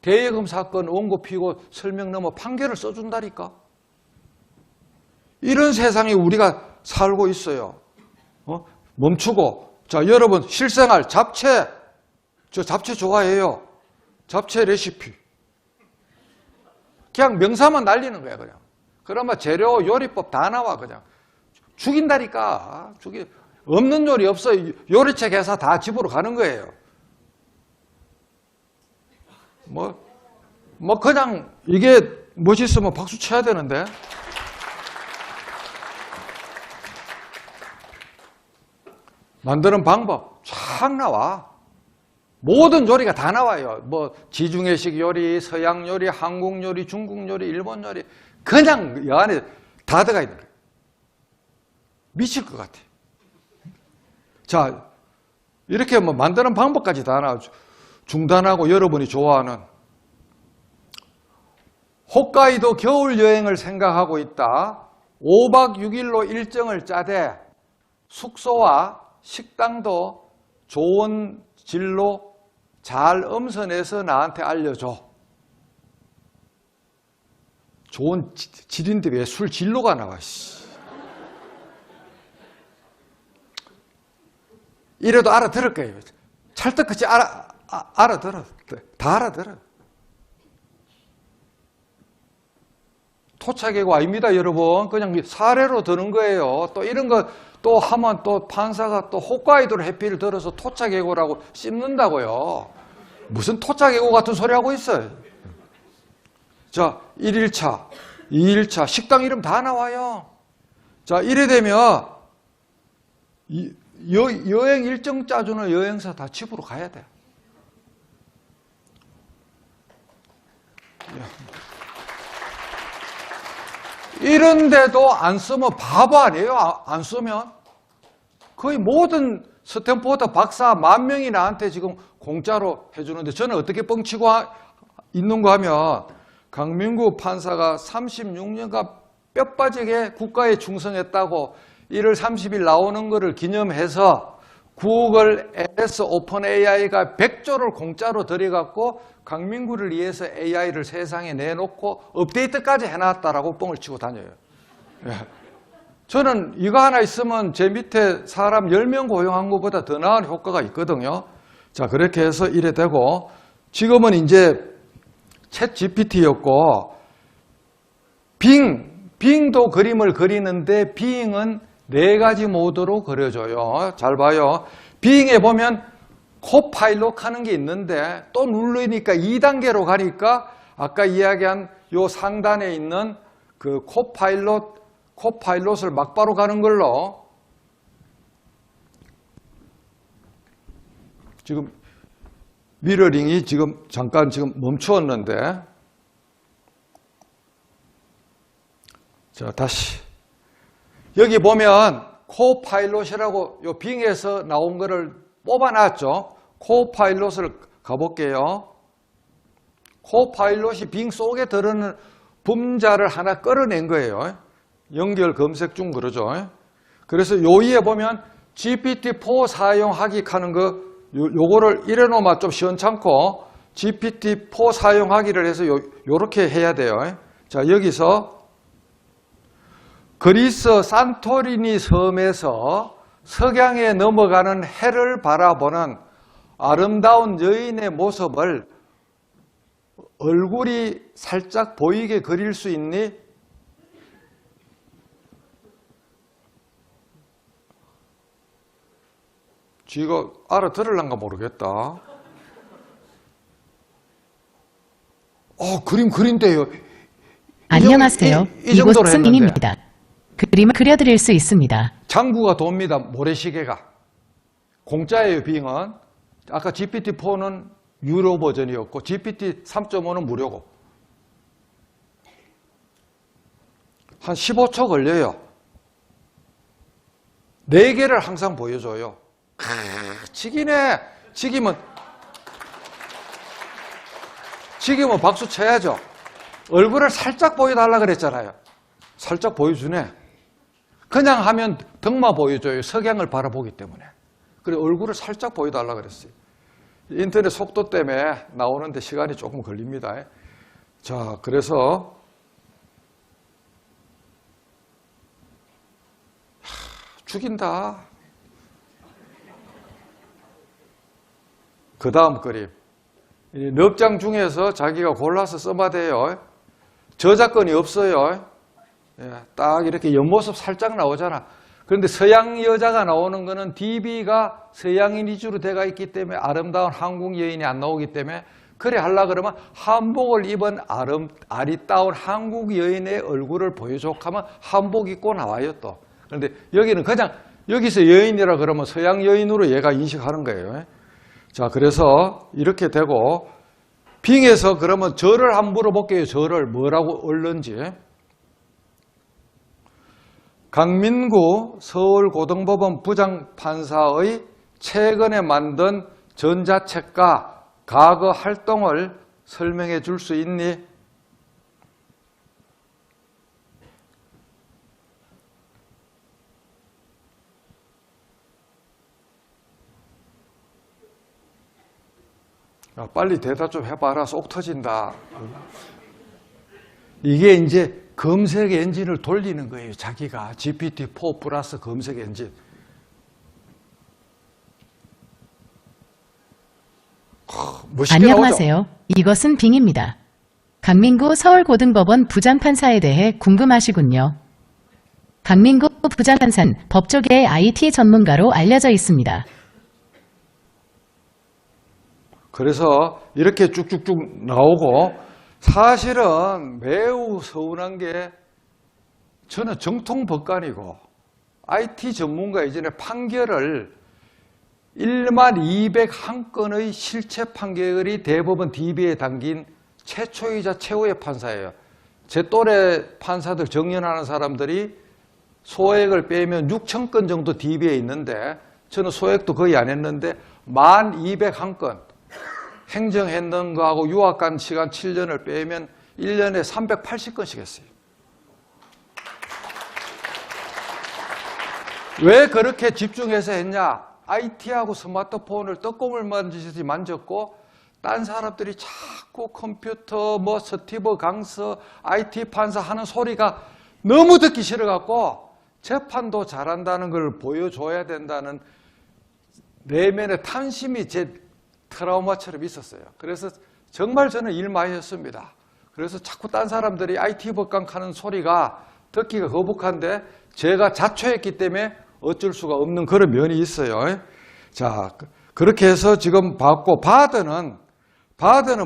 대예금 사건 원고 피고 설명 넘어 판결을 써준다니까. 이런 세상에 우리가 살고 있어요. 멈추고. 자, 여러분 실생활 잡채. 저 잡채 좋아해요. 잡채 레시피. 그냥 명사만 날리는 거야, 그냥. 그러면 재료 요리법 다 나와, 그냥. 죽인다니까. 없는 요리 없어. 요리책 회사 다 집으로 가는 거예요. 그냥 이게 멋있으면 박수 쳐야 되는데. 만드는 방법 쫙 나와. 모든 요리가 다 나와요. 지중해식 요리, 서양 요리, 한국 요리, 중국 요리, 일본 요리. 그냥 이 안에 다 들어가 있는 거예요. 미칠 것 같아. 자, 이렇게 만드는 방법까지 다 나와. 중단하고 여러분이 좋아하는 홋카이도 겨울 여행을 생각하고 있다. 5박 6일로 일정을 짜되 숙소와 식당도 좋은 질로 잘 엄선해서 나한테 알려줘. 좋은 질인데 왜 술 진로가 나와, 씨. 이래도 알아들을 거예요. 찰떡같이 알아들어. 다 알아들어. 토착이고 아닙니다, 여러분. 그냥 사례로 드는 거예요. 또 이런 거 또 하면 또 판사가 또 홋카이도를 해피를 들어서 토착예고라고 씹는다고요. 무슨 토착예고 같은 소리 하고 있어요. 자, 1일차, 2일차, 식당 이름 다 나와요. 자, 이래 되면 여행 일정 짜주는 여행사 다 집으로 가야 돼. 이런데도 안 쓰면 바보 아니에요? 안 쓰면? 거의 모든 스탠포드 박사 10,000명이 나한테 지금 공짜로 해주는데 저는 어떻게 뻥치고 있는가 하면 강민구 판사가 36년간 뼈 빠지게 국가에 충성했다고 1월 30일 나오는 것을 기념해서 구글 LS 오픈 AI가 100조를 공짜로 들여갖고 강민구를 위해서 AI를 세상에 내놓고 업데이트까지 해놨다라고 뻥을 치고 다녀요. 저는 이거 하나 있으면 제 밑에 사람 10명 고용한 것보다 더 나은 효과가 있거든요. 자, 그렇게 해서 이래 되고 지금은 이제 챗 GPT였고 빙도 그림을 그리는데 빙은 4가지 모드로 그려줘요. 잘 봐요. 빙에 보면 코파일럿 하는 게 있는데 또 누르니까 2단계로 가니까 아까 이야기한 요 상단에 있는 그 코파일럿을 막바로 가는 걸로 지금 미러링이 지금 잠깐 멈추었는데 자, 다시 여기 보면 코파일럿이라고 요 빙에서 나온 거를 뽑아놨죠. 코파일럿을 가볼게요. 코파일럿이 빙 속에 들어있는 분자를 하나 끌어낸 거예요. 연결 검색 중 그러죠. 그래서 요 위에 보면 GPT-4 사용하기 하는 거 요거를 이래 놓으면 좀 시원찮고 GPT-4 사용하기를 해서 요렇게 해야 돼요. 자, 여기서 그리스 산토리니 섬에서 석양에 넘어가는 해를 바라보는 아름다운 여인의 모습을 얼굴이 살짝 보이게 그릴 수 있니? 쥐가 알아들을란가 모르겠다. 그림 그린대요. 안녕하세요. 이곳은 했는데. 인입니다. 그림을 그려드릴 수 있습니다. 장구가 돕니다. 모래시계가. 공짜예요, 빙은. 아까 GPT-4는 유료 버전이었고 GPT 3.5는 무료고. 한 15초 걸려요. 4개를 항상 보여줘요. 지기네. 지기면 박수 쳐야죠. 얼굴을 살짝 보여달라 그랬잖아요. 살짝 보여주네. 그냥 하면 덕만 보여줘요. 석양을 바라보기 때문에. 그래 얼굴을 살짝 보여달라 그랬어요. 인터넷 속도 때문에 나오는데 시간이 조금 걸립니다. 자, 그래서 죽인다. 그 다음 그림. 넉 장 중에서 자기가 골라서 써봐야 돼요. 저작권이 없어요. 딱 이렇게 옆모습 살짝 나오잖아. 그런데 서양 여자가 나오는 거는 DB가 서양인 위주로 되어 있기 때문에 아름다운 한국 여인이 안 나오기 때문에 그래 하려 그러면 한복을 입은 아리따운 한국 여인의 얼굴을 보여줘 하면 한복 입고 나와요 또. 그런데 여기는 그냥 여기서 여인이라 그러면 서양 여인으로 얘가 인식하는 거예요. 자, 그래서 이렇게 되고 빙에서 그러면 저를 한번 물어볼게요. 저를 뭐라고 얻는지. 강민구 서울고등법원 부장판사의 최근에 만든 전자책과 과거 활동을 설명해 줄 수 있니? 야, 빨리 대답 좀 해봐라. 속 터진다. 이게 이제 검색 엔진을 돌리는 거예요. 자기가 GPT-4 플러스 검색 엔진. 안녕하세요. 나오죠? 이것은 빙입니다. 강민구 서울고등법원 부장판사에 대해 궁금하시군요. 강민구 부장판사는 법조계의 IT 전문가로 알려져 있습니다. 그래서 이렇게 쭉쭉쭉 나오고 사실은 매우 서운한 게 저는 정통법관이고 IT 전문가 이전에 판결을 1201건의 실체 판결이 대법원 DB에 담긴 최초이자 최후의 판사예요. 제 또래 판사들 정년하는 사람들이 소액을 빼면 6,000건 정도 DB에 있는데 저는 소액도 거의 안 했는데 1201건 행정했는 거하고 유학 간 시간 7년을 빼면 1년에 380건씩 했어요. 왜 그렇게 집중해서 했냐? IT하고 스마트폰을 떡고물 만지듯이 만졌고 딴 사람들이 자꾸 컴퓨터, 스티브 강스, IT 판사 하는 소리가 너무 듣기 싫어갖고 재판도 잘한다는 걸 보여줘야 된다는 내면의 탐심이 제 트라우마처럼 있었어요. 그래서 정말 저는 일 많이 했습니다. 그래서 자꾸 딴 사람들이 IT 법관 하는 소리가 듣기가 거북한데 제가 자초했기 때문에 어쩔 수가 없는 그런 면이 있어요. 자, 그렇게 해서 지금 봤고 바드는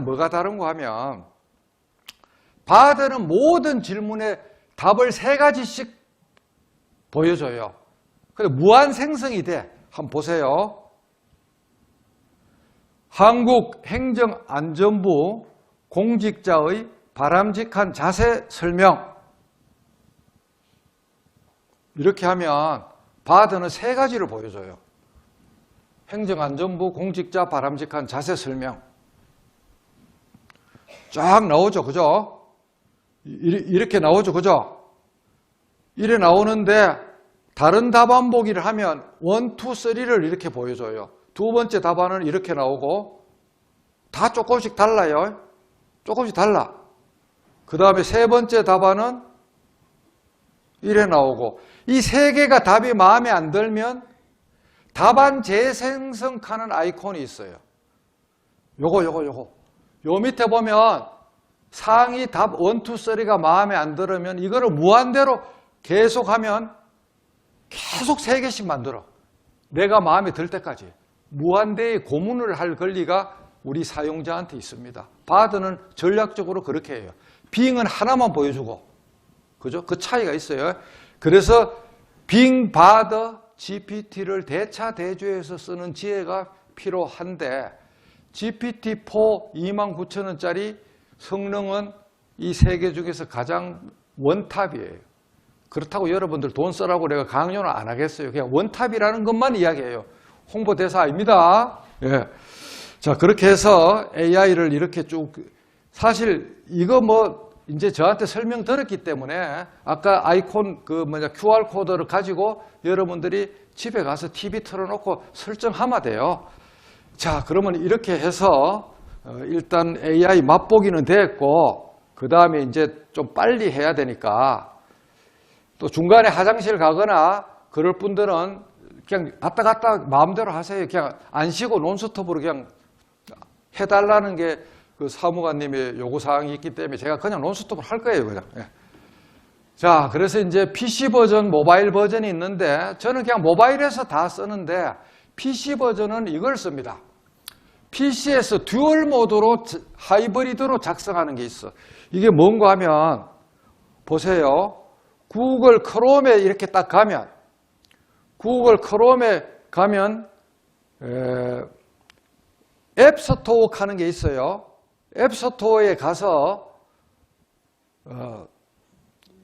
뭐가 다른가 하면 바드는 모든 질문에 답을 3가지씩 보여줘요. 근데 무한 생성이 돼. 한번 보세요. 한국행정안전부 공직자의 바람직한 자세 설명. 이렇게 하면 바드는 3가지를 보여줘요. 행정안전부 공직자 바람직한 자세 설명. 쫙 나오죠. 그죠? 이렇게 나오죠. 그죠? 이래 나오는데 다른 답안 보기를 하면 1, 2, 3를 이렇게 보여줘요. 두 번째 답안은 이렇게 나오고 다 조금씩 달라요. 조금씩 달라. 그 다음에 세 번째 답안은 이래 나오고 이 3개가 답이 마음에 안 들면 답안 재생성하는 아이콘이 있어요. 요거. 요 밑에 보면 상위 답 1, 2, 3가 마음에 안 들으면 이거를 무한대로 계속하면 계속 3개씩 만들어. 내가 마음에 들 때까지. 무한대의 고문을 할 권리가 우리 사용자한테 있습니다. 바드는 전략적으로 그렇게 해요. 빙은 하나만 보여주고. 그죠? 그 차이가 있어요. 그래서 빙, 바드, GPT를 대차대조해서 쓰는 지혜가 필요한데 GPT-4 29,000원짜리 성능은 이 3개 중에서 가장 원탑이에요. 그렇다고 여러분들 돈 쓰라고 내가 강요는 안 하겠어요. 그냥 원탑이라는 것만 이야기해요. 홍보대사 아닙니다. 예. 자, 그렇게 해서 AI를 이렇게 쭉 사실 이거 이제 저한테 설명 들었기 때문에 아까 아이콘 QR 코드를 가지고 여러분들이 집에 가서 TV 틀어놓고 설정하면 돼요. 자, 그러면 이렇게 해서 일단 AI 맛보기는 됐고 그 다음에 이제 좀 빨리 해야 되니까 또 중간에 화장실 가거나 그럴 분들은 그냥 갔다 마음대로 하세요. 그냥 안 쉬고 논스톱으로 그냥 해달라는 게 그 사무관님의 요구사항이 있기 때문에 제가 그냥 논스톱을 할 거예요. 그냥. 예. 자, 그래서 이제 PC 버전, 모바일 버전이 있는데 저는 그냥 모바일에서 다 쓰는데 PC 버전은 이걸 씁니다. PC에서 듀얼 모드로 하이브리드로 작성하는 게 있어. 이게 뭔가 하면 보세요. 구글 크롬에 이렇게 딱 가면 구글 크롬에 가면 앱스토어 하는 게 있어요. 앱스토어에 가서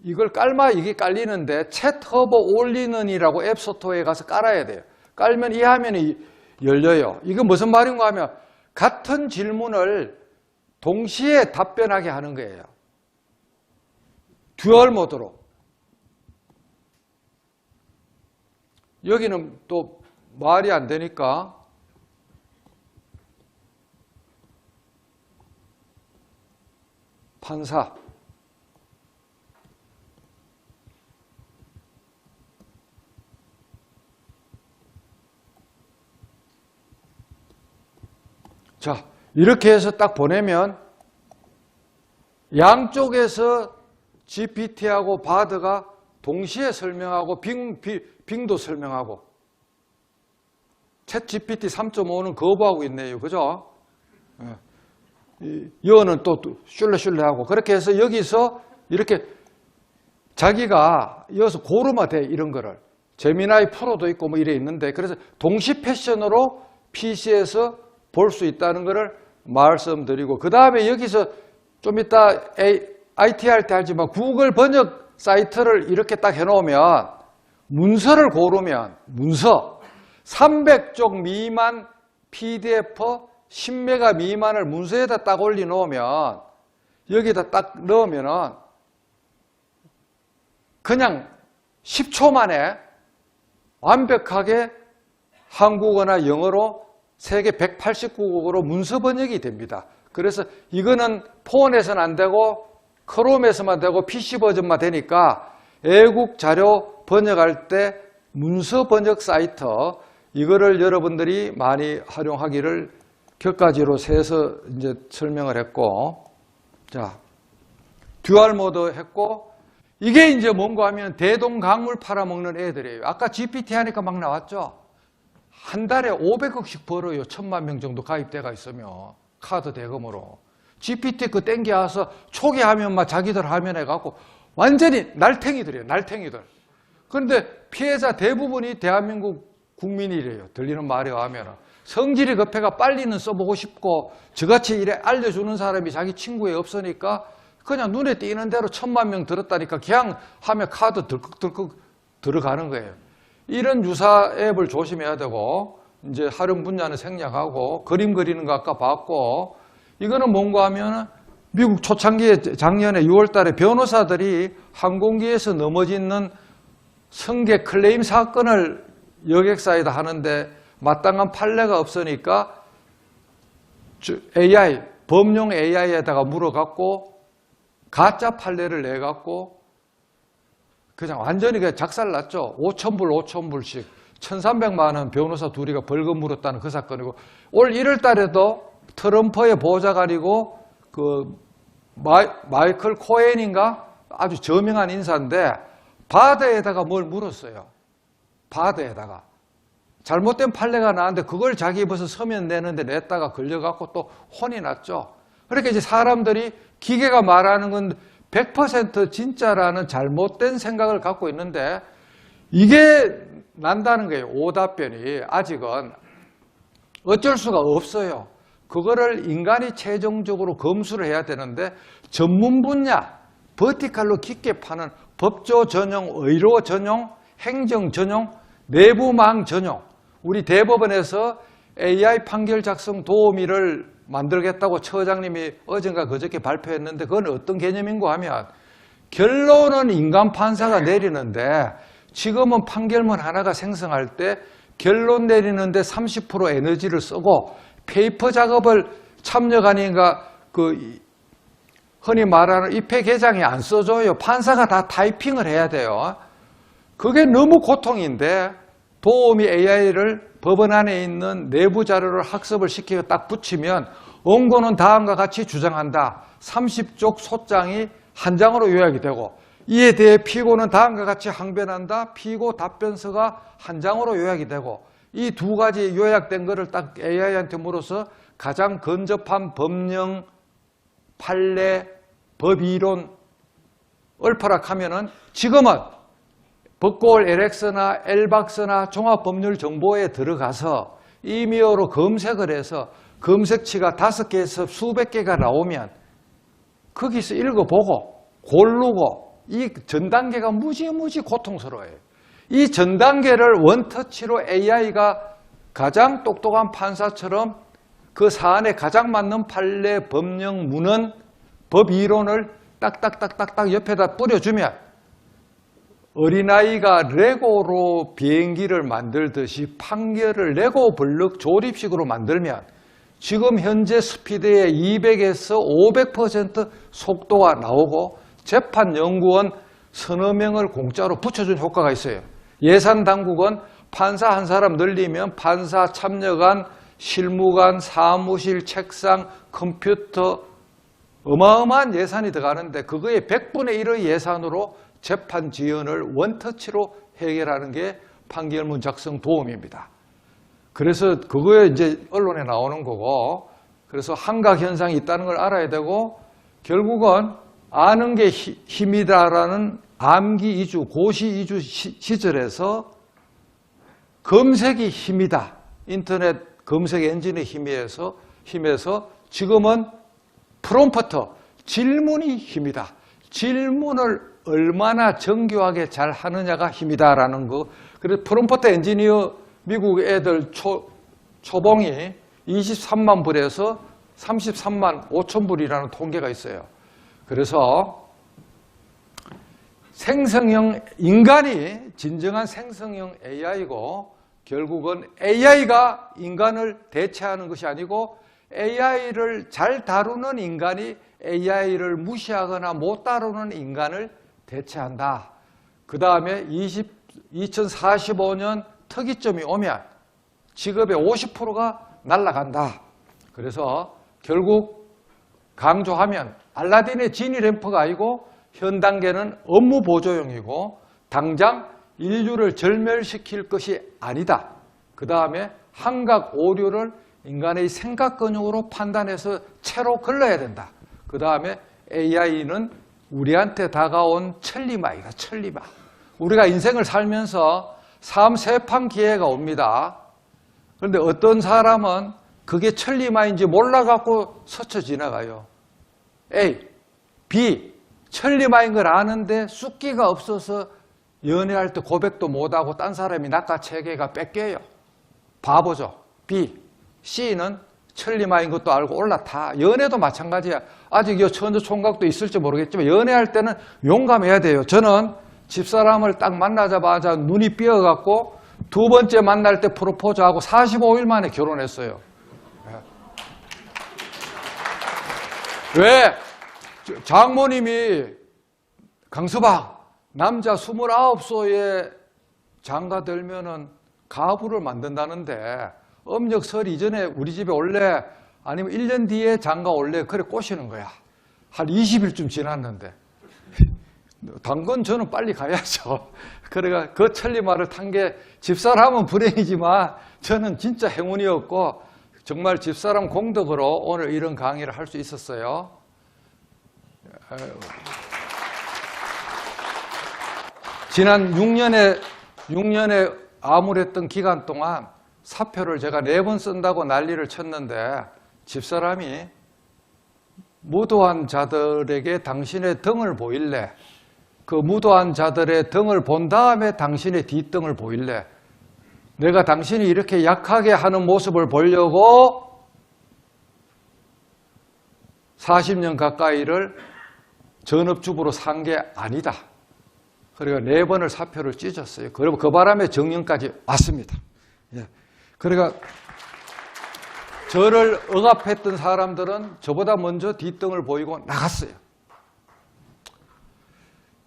이걸 깔마 이게 깔리는데 챗 허브 올리는이라고 앱스토어에 가서 깔아야 돼요. 깔면 이 화면이 열려요. 이거 무슨 말인가 하면 같은 질문을 동시에 답변하게 하는 거예요. 듀얼 모드로. 여기는 또 말이 안 되니까 판사. 자, 이렇게 해서 딱 보내면 양쪽에서 GPT하고 바드가 동시에 설명하고 빙도 설명하고 챗 GPT 3.5는 거부하고 있네요. 그죠? 이거는 또 슐레하고 그렇게 해서 여기서 이렇게 자기가 이어서 고르면 돼. 이런 거를. 제미나이 프로도 있고 뭐 이래 있는데 그래서 동시 패션으로 PC에서 볼 수 있다는 것을 말씀드리고 그 다음에 여기서 좀 이따 IT 할 때 하지만 구글 번역 사이트를 이렇게 딱 해놓으면 문서를 고르면 문서 300쪽 미만 PDF 10메가 미만을 문서에다 딱 올려놓으면 여기다 딱 넣으면은 그냥 10초 만에 완벽하게 한국어나 영어로 세계 189국어로 문서 번역이 됩니다. 그래서 이거는 폰에서는 안 되고 크롬에서만 되고 PC 버전만 되니까 애국 자료 번역할 때 문서 번역 사이트 이거를 여러분들이 많이 활용하기를 격가지로 세서 이제 설명을 했고 자 듀얼 모드 했고 이게 이제 뭔가 하면 대동강물 팔아먹는 애들이에요. 아까 GPT 하니까 막 나왔죠. 한 달에 500억씩 벌어요. 1000만 명 정도 가입돼가 있으면 카드 대금으로. GPT 그 땡겨와서 초기 화면만 자기들 화면 해갖고 완전히 날탱이들이에요. 날탱이들. 그런데 피해자 대부분이 대한민국 국민이래요. 들리는 말에 하면은. 성질이 급해가 빨리는 써보고 싶고 저같이 이래 알려주는 사람이 자기 친구에 없으니까 그냥 눈에 띄는 대로 1000만 명 들었다니까 그냥 하면 카드 덜컥덜컥 들어가는 거예요. 이런 유사 앱을 조심해야 되고 이제 활용 분야는 생략하고 그림 그리는 거 아까 봤고 이거는 뭔가 하면 미국 초창기에 작년에 6월 달에 변호사들이 항공기에서 넘어지는 승객 클레임 사건을 여객사에다 하는데 마땅한 판례가 없으니까 AI, 범용 AI에다가 물어갖고 가짜 판례를 내갖고 그냥 완전히 그냥 작살났죠. 5,000불씩 1,300만 원 변호사 둘이가 벌금 물었다는 그 사건이고 올 1월 달에도 트럼프의 보좌관이고 그 마이클 코엔인가 아주 저명한 인사인데 바드에다가 뭘 물었어요. 바드에다가 잘못된 판례가 나왔는데 그걸 자기 입에서 서면 내는데 냈다가 걸려갖고 또 혼이 났죠. 그러니까 이제 사람들이 기계가 말하는 건 100% 진짜라는 잘못된 생각을 갖고 있는데 이게 난다는 거예요. 오답변이 아직은 어쩔 수가 없어요. 그거를 인간이 최종적으로 검수를 해야 되는데 전문 분야, 버티칼로 깊게 파는 법조 전용, 의료 전용, 행정 전용, 내부망 전용 우리 대법원에서 AI 판결 작성 도우미를 만들겠다고 처장님이 어젠가 그저께 발표했는데 그건 어떤 개념인가 하면 결론은 인간 판사가 내리는데 지금은 판결문 하나가 생성할 때 결론 내리는데 30% 에너지를 쓰고 페이퍼 작업을 참여하니까 그 흔히 말하는 입회 개장이 안 써줘요. 판사가 다 타이핑을 해야 돼요. 그게 너무 고통인데 도우미 AI를 법원 안에 있는 내부 자료를 학습을 시키고 딱 붙이면 원고는 다음과 같이 주장한다. 30쪽 소장이 한 장으로 요약이 되고 이에 대해 피고는 다음과 같이 항변한다. 피고 답변서가 한 장으로 요약이 되고 이 두 가지 요약된 거를 딱 AI한테 물어서 가장 근접한 법령, 판례, 법이론 읊어락하면은 지금은 법고을 LX나 L박스나 종합법률정보에 들어가서 이미어로 검색을 해서 검색치가 5개에서 수백 개가 나오면 거기서 읽어보고 고르고 이 전 단계가 무지무지 고통스러워요. 이 전 단계를 원터치로 AI가 가장 똑똑한 판사처럼 그 사안에 가장 맞는 판례, 법령, 문헌, 법이론을 딱딱딱딱딱 옆에다 뿌려주면 어린아이가 레고로 비행기를 만들듯이 판결을 레고 블록 조립식으로 만들면 지금 현재 스피드의 200에서 500% 속도가 나오고 재판연구원 서너 명을 공짜로 붙여준 효과가 있어요. 예산당국은 판사 한 사람 늘리면 판사 참여관, 실무관, 사무실, 책상, 컴퓨터 어마어마한 예산이 들어가는데 그거의 100분의 1의 예산으로 재판 지연을 원터치로 해결하는 게 판결문 작성 도움입니다. 그래서 그거에 이제 언론에 나오는 거고, 그래서 한각 현상이 있다는 걸 알아야 되고, 결국은 아는 게 힘이다라는 암기 이주, 고시 이주 시절에서 검색이 힘이다. 인터넷 검색 엔진의 힘에서 지금은 프롬프트, 질문이 힘이다. 질문을 얼마나 정교하게 잘 하느냐가 힘이다라는 거. 그래서 프롬프트 엔지니어 미국 애들 초봉이 23만 불에서 33만 5천 불이라는 통계가 있어요. 그래서 생성형 인간이 진정한 생성형 AI고 결국은 AI가 인간을 대체하는 것이 아니고 AI를 잘 다루는 인간이 AI를 무시하거나 못 다루는 인간을 대체한다. 그 다음에 2045년 특이점이 오면 직업의 50%가 날아간다. 그래서 결국 강조하면 알라딘의 지니 램프가 아니고 현 단계는 업무 보조용이고 당장 인류를 절멸시킬 것이 아니다. 그 다음에 한각 오류를 인간의 생각 근육으로 판단해서 채로 걸러야 된다. 그 다음에 AI는 우리한테 다가온 천리마이다. 천리마. 우리가 인생을 살면서 삶 세판 기회가 옵니다. 그런데 어떤 사람은 그게 천리마인지 몰라갖고 스쳐 지나가요. A, B, 천리마인 걸 아는데 쑥기가 없어서 연애할 때 고백도 못하고 딴 사람이 낚아채개가 뺏겨요. 바보죠. B, C는 천리마인 것도 알고 올라타. 연애도 마찬가지야. 아직 천조총각도 있을지 모르겠지만 연애할 때는 용감해야 돼요. 저는 집사람을 딱 만나자마자 눈이 삐어갖고 두 번째 만날 때 프로포즈하고 45일 만에 결혼했어요. 왜? 장모님이 강서방 남자 29소에 장가 들면은 가부를 만든다는데 음력설 이전에 우리 집에 올래 아니면 1년 뒤에 장가 올래 그래 꼬시는 거야. 한 20일쯤 지났는데 당근 저는 빨리 가야죠. 그래가 그 천리마를 탄 게 집사람은 불행이지만 저는 진짜 행운이었고 정말 집사람 공덕으로 오늘 이런 강의를 할 수 있었어요. 지난 6년에 암울했던 기간 동안 사표를 제가 4번 쓴다고 난리를 쳤는데 집사람이 무도한 자들에게 당신의 등을 보일래? 그 무도한 자들의 등을 본 다음에 당신의 뒷등을 보일래? 내가 당신이 이렇게 약하게 하는 모습을 보려고 40년 가까이를 전업주부로 산 게 아니다. 그리고 4번을 사표를 찢었어요. 그리고 그 바람에 정년까지 왔습니다. 예. 그러니까 저를 억압했던 사람들은 저보다 먼저 뒷등을 보이고 나갔어요.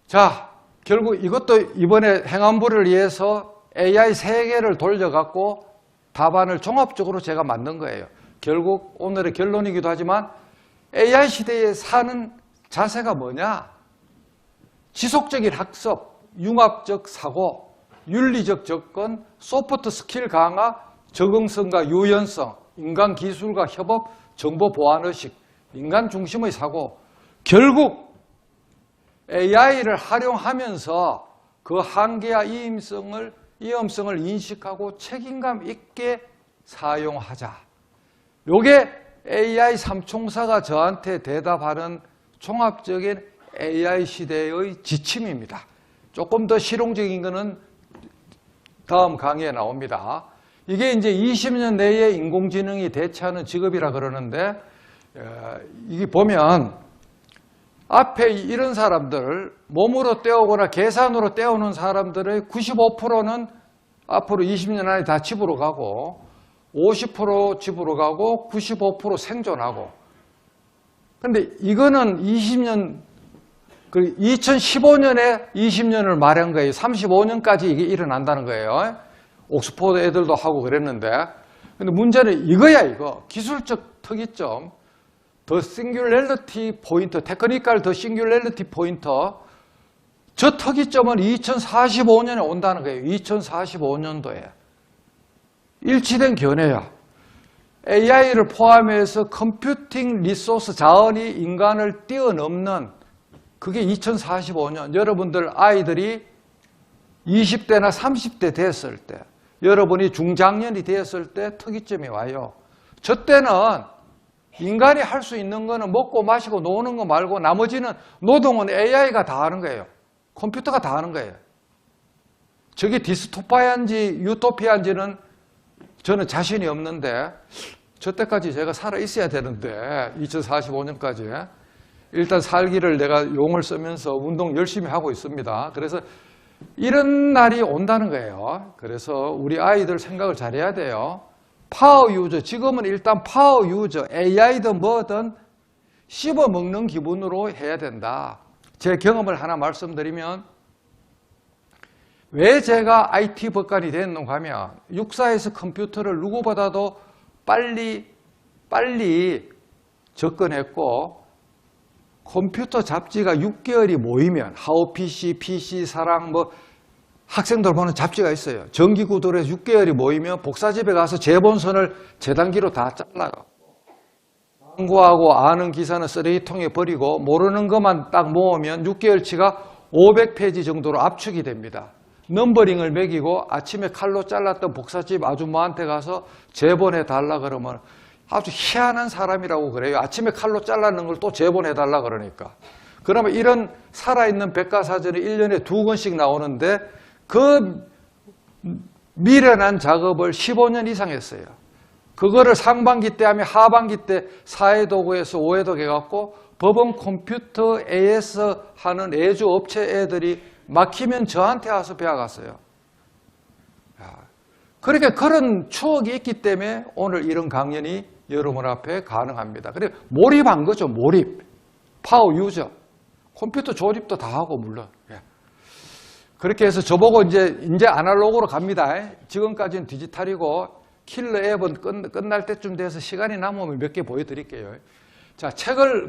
자, 결국 이것도 이번에 행안부를 위해서 AI 3개를 돌려갖고 답안을 종합적으로 제가 만든 거예요. 결국 오늘의 결론이기도 하지만 AI 시대에 사는 자세가 뭐냐? 지속적인 학습, 융합적 사고, 윤리적 접근, 소프트 스킬 강화, 적응성과 유연성, 인간 기술과 협업, 정보 보안 의식, 인간 중심의 사고, 결국 AI를 활용하면서 그 한계와 위험성을 인식하고 책임감 있게 사용하자. 요게 AI 삼총사가 저한테 대답하는 종합적인 AI 시대의 지침입니다. 조금 더 실용적인 거는 다음 강의에 나옵니다. 이게 이제 20년 내에 인공지능이 대체하는 직업이라 그러는데, 이게 보면 앞에 이런 사람들, 몸으로 때우거나 계산으로 때우는 사람들의 95%는 앞으로 20년 안에 다 집으로 가고, 50% 집으로 가고, 95% 생존하고. 근데 이거는 2015년에 20년을 말한 거예요. 35년까지 이게 일어난다는 거예요. 옥스퍼드 애들도 하고 그랬는데. 근데 문제는 이거야, 이거. 기술적 특이점. 더 싱귤레리티 포인터, 테크니컬 더 싱귤레리티 포인터. 저 특이점은 2045년에 온다는 거예요. 2045년도에. 일치된 견해야. AI를 포함해서 컴퓨팅 리소스 자원이 인간을 뛰어넘는 그게 2045년. 여러분들 아이들이 20대나 30대 됐을 때, 여러분이 중장년이 되었을 때 특이점이 와요. 저 때는 인간이 할 수 있는 거는 먹고 마시고 노는 거 말고 나머지는 노동은 AI가 다 하는 거예요. 컴퓨터가 다 하는 거예요. 저게 디스토피아인지 유토피아인지는 저는 자신이 없는데, 저 때까지 제가 살아 있어야 되는데 2045년까지 일단 살기를 내가 용을 쓰면서 운동 열심히 하고 있습니다. 그래서 이런 날이 온다는 거예요. 그래서 우리 아이들 생각을 잘해야 돼요. 파워 유저, 지금은 일단 파워 유저, AI든 뭐든 씹어먹는 기분으로 해야 된다. 제 경험을 하나 말씀드리면, 왜 제가 IT 법관이 됐는가 하면, 육사에서 컴퓨터를 누구보다도 빨리 접근했고, 컴퓨터 잡지가 6개월이 모이면 하우PC, PC사랑 뭐 학생들 보는 잡지가 있어요. 정기구돌에서 6개월이 모이면 복사집에 가서 재본선을 재단기로 다 잘라요. 광고하고 아는 기사는 쓰레기통에 버리고 모르는 것만 딱 모으면 6개월치가 500페이지 정도로 압축이 됩니다. 넘버링을 매기고 아침에 칼로 잘랐던 복사집 아줌마한테 가서 재본해 달라 그러면 아주 희한한 사람이라고 그래요. 아침에 칼로 잘라는 걸 또 재본해 달라 그러니까. 그러면 이런 살아있는 백과사전이 1년에 2권씩 나오는데 그 미련한 작업을 15년 이상 했어요. 그거를 상반기 때 하면 하반기 때 사회도구에서 오해독 해갖고 법원 컴퓨터 AS 하는 애주 업체 애들이 막히면 저한테 와서 배워갔어요. 그러니까 그런 추억이 있기 때문에 오늘 이런 강연이 여러분 앞에 가능합니다. 그래 몰입한 거죠, 몰입. 파워 유저. 컴퓨터 조립도 다 하고 물론. 그렇게 해서 저보고 이제 아날로그로 갑니다. 지금까지는 디지털이고 킬러 앱은 끝날 때쯤 돼서 시간이 남으면 몇 개 보여드릴게요. 자,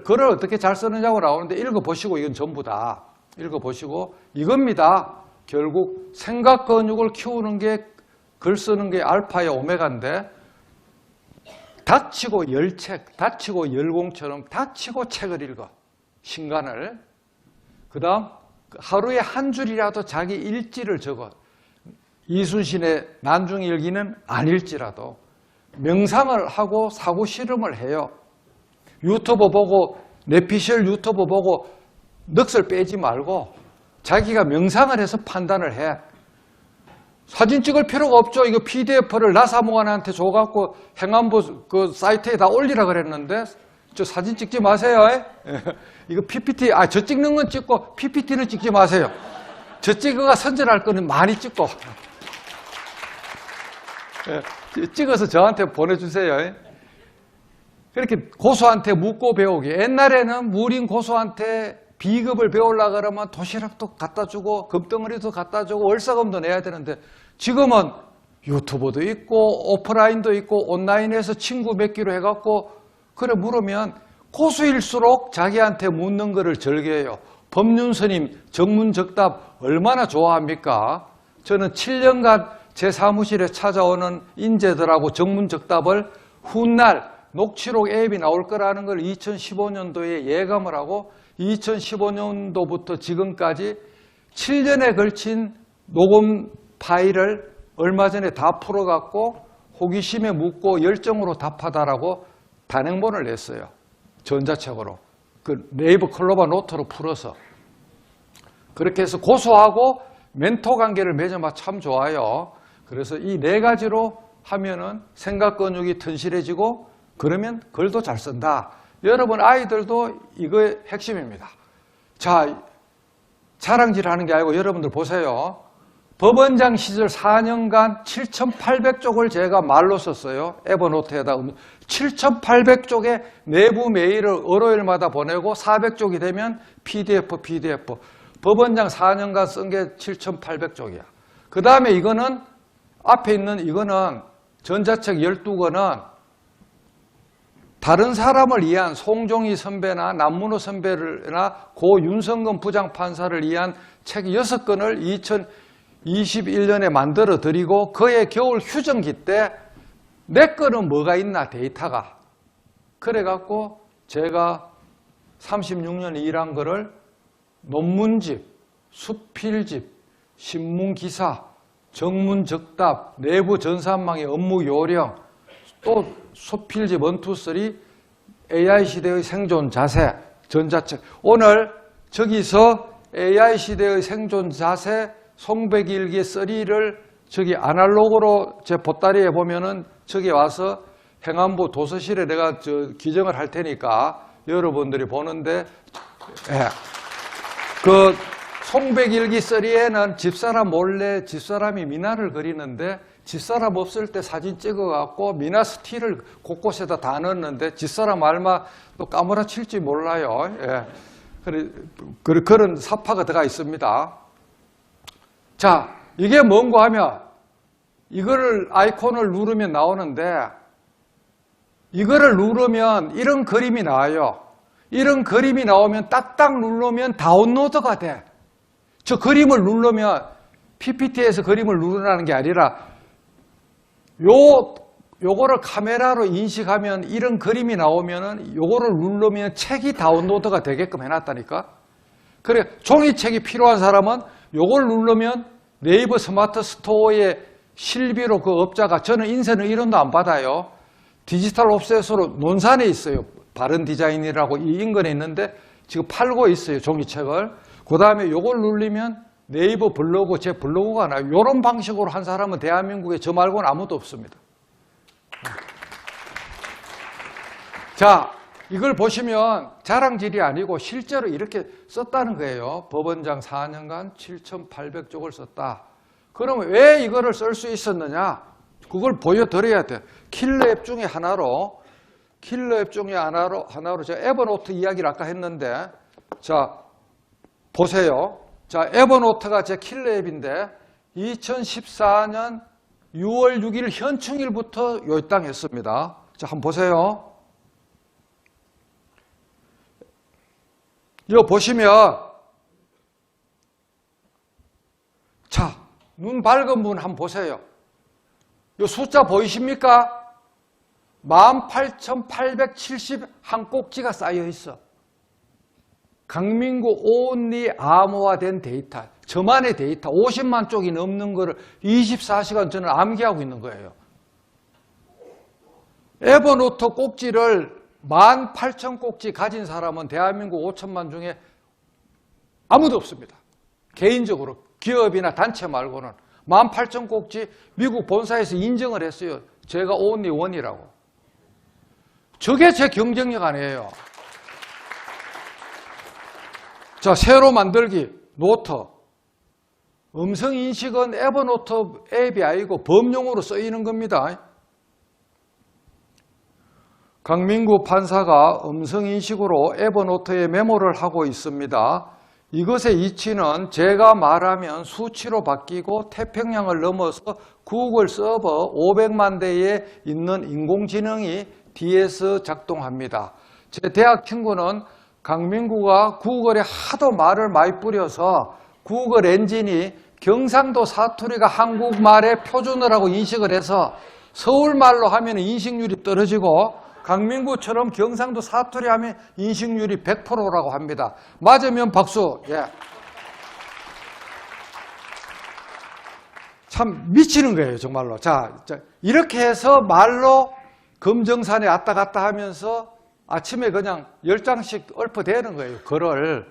글을 어떻게 잘 쓰느냐고 나오는데 읽어보시고 이건 전부 다 읽어보시고 이겁니다. 결국 생각 근육을 키우는 게 글 쓰는 게 알파의 오메가인데 닥치고 열책, 닥치고 열공처럼 닥치고 책을 읽어. 신간을. 그 다음 하루에 한 줄이라도 자기 일지를 적어. 이순신의 난중일기는 아닐지라도 명상을 하고 사고 실험을 해요. 유튜브 보고 뇌피셜 유튜브 보고 넋을 빼지 말고 자기가 명상을 해서 판단을 해. 사진 찍을 필요가 없죠. 이거 PDF를 나사모관한테 줘갖고 행안부 그 사이트에 다 올리라 그랬는데 저 사진 찍지 마세요. 이거 PPT, 저 찍는 건 찍고 PPT는 찍지 마세요. 저 찍어가 선전할 거는 많이 찍고 찍어서 저한테 보내주세요. 그렇게 고수한테 묻고 배우기. 옛날에는 무린 고수한테 비급을 배우려고 그러면 도시락도 갖다 주고 금덩어리도 갖다 주고 월사금도 내야 되는데 지금은 유튜브도 있고 오프라인도 있고 온라인에서 친구 맺기로 해갖고 그래 물으면 고수일수록 자기한테 묻는 거를 절개해요. 법륜스님 정문적답 얼마나 좋아합니까? 저는 7년간 제 사무실에 찾아오는 인재들하고 정문적답을 훗날 녹취록 앱이 나올 거라는 걸 2015년도에 예감을 하고 2015년도부터 지금까지 7년에 걸친 녹음 파일을 얼마 전에 다 풀어갖고 호기심에 묻고 열정으로 답하다라고 단행본을 냈어요. 전자책으로. 그 네이버 클로바 노트로 풀어서. 그렇게 해서 고소하고 멘토 관계를 맺으면 참 좋아요. 그래서 이 네 가지로 하면은 생각 근육이 튼실해지고 그러면 글도 잘 쓴다. 여러분 아이들도 이거의 핵심입니다. 자, 자랑질 하는 게 아니고 여러분들 보세요. 법원장 시절 4년간 7,800쪽을 제가 말로 썼어요. 에버노트에다 7,800쪽의 내부 메일을 월요일마다 보내고 400쪽이 되면 PDF. 법원장 4년간 쓴 게 7,800쪽이야. 그 다음에 이거는 앞에 있는 이거는 전자책 12권은 다른 사람을 위한 송종희 선배나 남문호 선배나 고 윤성근 부장판사를 위한 책 6권을 2021년에 만들어 드리고 그해 겨울 휴전기 때 내 거는 뭐가 있나 데이터가. 그래갖고 제가 36년 일한 거를 논문집, 수필집, 신문기사, 정문적답, 내부 전산망의 업무 요령, 또 수필집 1, 2, 3, AI 시대의 생존 자세, 전자책. 오늘 저기서 AI 시대의 생존 자세, 송백일기 3를 저기 아날로그로 제 보따리에 보면은 저기 와서 행안부 도서실에 내가 기증을 할 테니까 여러분들이 보는데, 예. 그 송백일기 3에는 집사람 몰래 집사람이 미나를 그리는데 집사람 없을 때 사진 찍어갖고 미나 스틸을 곳곳에다 다 넣었는데 집사람 알마 또 까무라칠지 몰라요. 예. 그런 사파가 들어가 있습니다. 자, 이게 뭔고 하면 이거를 아이콘을 누르면 나오는데 이거를 누르면 이런 그림이 나와요. 이런 그림이 나오면 딱딱 누르면 다운로드가 돼. 저 그림을 누르면 PPT에서 그림을 누르라는 게 아니라 요거를 카메라로 인식하면 이런 그림이 나오면은 요거를 누르면 책이 다운로드가 되게끔 해놨다니까. 그래, 종이책이 필요한 사람은 요걸 누르면 네이버 스마트 스토어에 실비로 그 업자가, 저는 인쇄는 1원도 안 받아요. 디지털 옵셋으로 논산에 있어요. 바른 디자인이라고 이 인근에 있는데 지금 팔고 있어요. 종이책을. 그 다음에 요걸 누르면 네이버 블로그, 제 블로그가 나요. 이런 방식으로 한 사람은 대한민국에 저 말고는 아무도 없습니다. 자, 이걸 보시면 자랑질이 아니고 실제로 이렇게 썼다는 거예요. 법원장 4년간 7,800쪽을 썼다. 그러면 왜 이거를 쓸 수 있었느냐? 그걸 보여드려야 돼. 킬러 앱 중에 하나로 제가 에버노트 이야기를 아까 했는데, 자, 보세요. 자, 에버노트가 제 킬러 앱인데 2014년 6월 6일 현충일부터 요입당했습니다. 자, 한번 보세요. 이거 보시면, 자, 눈 밝은 분 한번 보세요. 이 숫자 보이십니까? 18,871꼭지가 쌓여 있어. 강민구 온리 암호화된 데이터, 저만의 데이터 50만 쪽이 넘는 거를 24시간 저는 암기하고 있는 거예요. 에버노트 꼭지를 18,000꼭지 가진 사람은 대한민국 5천만 중에 아무도 없습니다. 개인적으로 기업이나 단체 말고는 18,000꼭지 미국 본사에서 인정을 했어요. 제가 only one이라고. 저게 제 경쟁력 아니에요. 자, 새로 만들기 노트. 음성인식은 에버노트 앱이 아니고 법용으로 쓰이는 겁니다. 강민구 판사가 음성인식으로 에버노트에 메모를 하고 있습니다. 이것의 이치는 제가 말하면 수치로 바뀌고 태평양을 넘어서 구글 서버 500만 대에 있는 인공지능이 뒤에서 작동합니다. 제 대학 친구는 강민구가 구글에 하도 말을 많이 뿌려서 구글 엔진이 경상도 사투리가 한국말의 표준어라고 인식을 해서 서울말로 하면 인식률이 떨어지고 강민구처럼 경상도 사투리 하면 인식률이 100%라고 합니다. 맞으면 박수. 예. 참 미치는 거예요, 정말로. 자, 이렇게 해서 말로 금정산에 왔다 갔다 하면서 아침에 그냥 10장씩 읊어대는 거예요. 글을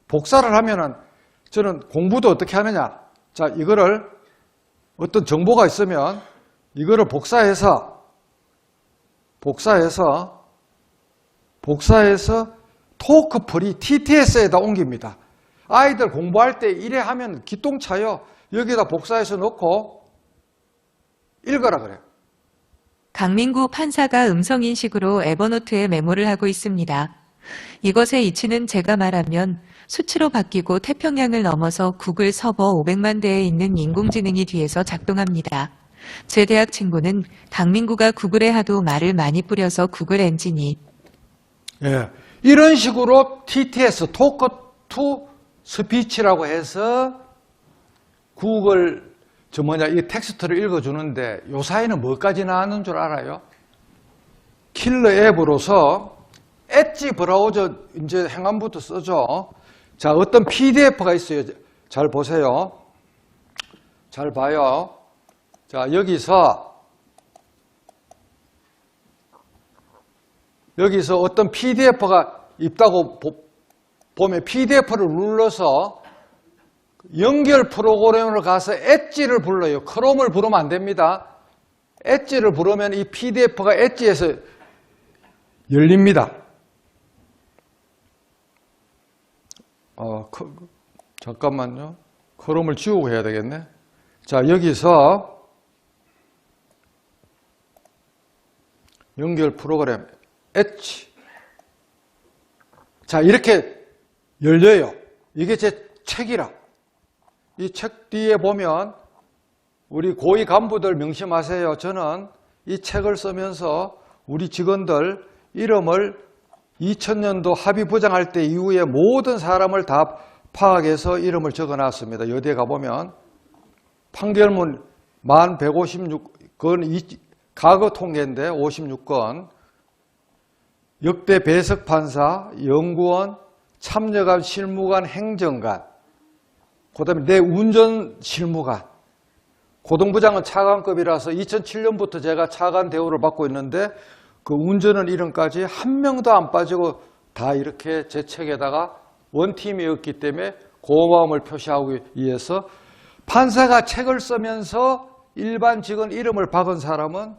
복사를 하면은 저는 공부도 어떻게 하느냐. 자, 이거를 어떤 정보가 있으면 이거를 복사해서 토크풀이 TTS에다 옮깁니다. 아이들 공부할 때 이래 하면 기똥차요. 여기다 복사해서 넣고 읽어라 그래요. 강민구 판사가 음성인식으로 에버노트에 메모를 하고 있습니다. 이것의 이치는 제가 말하면 수치로 바뀌고 태평양을 넘어서 구글 서버 500만 대에 있는 인공지능이 뒤에서 작동합니다. 제 대학 친구는 강민구가 구글에 하도 말을 많이 뿌려서 구글 엔진이 예, 이런 식으로 TTS, 토크 투 스피치라고 해서 구글 이 텍스트를 읽어주는데 요 사이는 뭐까지 나왔는 줄 알아요? 킬러 앱으로서 엣지 브라우저 이제 행안부터 쓰죠. 자, 어떤 PDF가 있어요. 잘 보세요. 잘 봐요. 자, 여기서 어떤 PDF가 있다고 보면 PDF를 눌러서 연결 프로그램으로 가서 엣지를 불러요. 크롬을 부르면 안 됩니다. 엣지를 부르면 이 PDF가 엣지에서 열립니다. 잠깐만요. 크롬을 지우고 해야 되겠네. 자, 여기서 연결 프로그램 엣지. 자, 이렇게 열려요. 이게 제 책이라. 이 책 뒤에 보면 우리 고위 간부들 명심하세요. 저는 이 책을 쓰면서 우리 직원들 이름을 2000년도 합의 부장할 때 이후에 모든 사람을 다 파악해서 이름을 적어놨습니다. 여기에 가보면 판결문 1156건 과거 통계인데 56건 역대 배석 판사, 연구원, 참여관, 실무관, 행정관, 그 다음에 내 운전 실무관, 고등부장은 차관급이라서 2007년부터 제가 차관 대우를 받고 있는데 그 운전은 이름까지 한 명도 안 빠지고 다 이렇게 제 책에다가 원팀이었기 때문에 고마움을 표시하기 위해서 판사가 책을 쓰면서 일반 직원 이름을 박은 사람은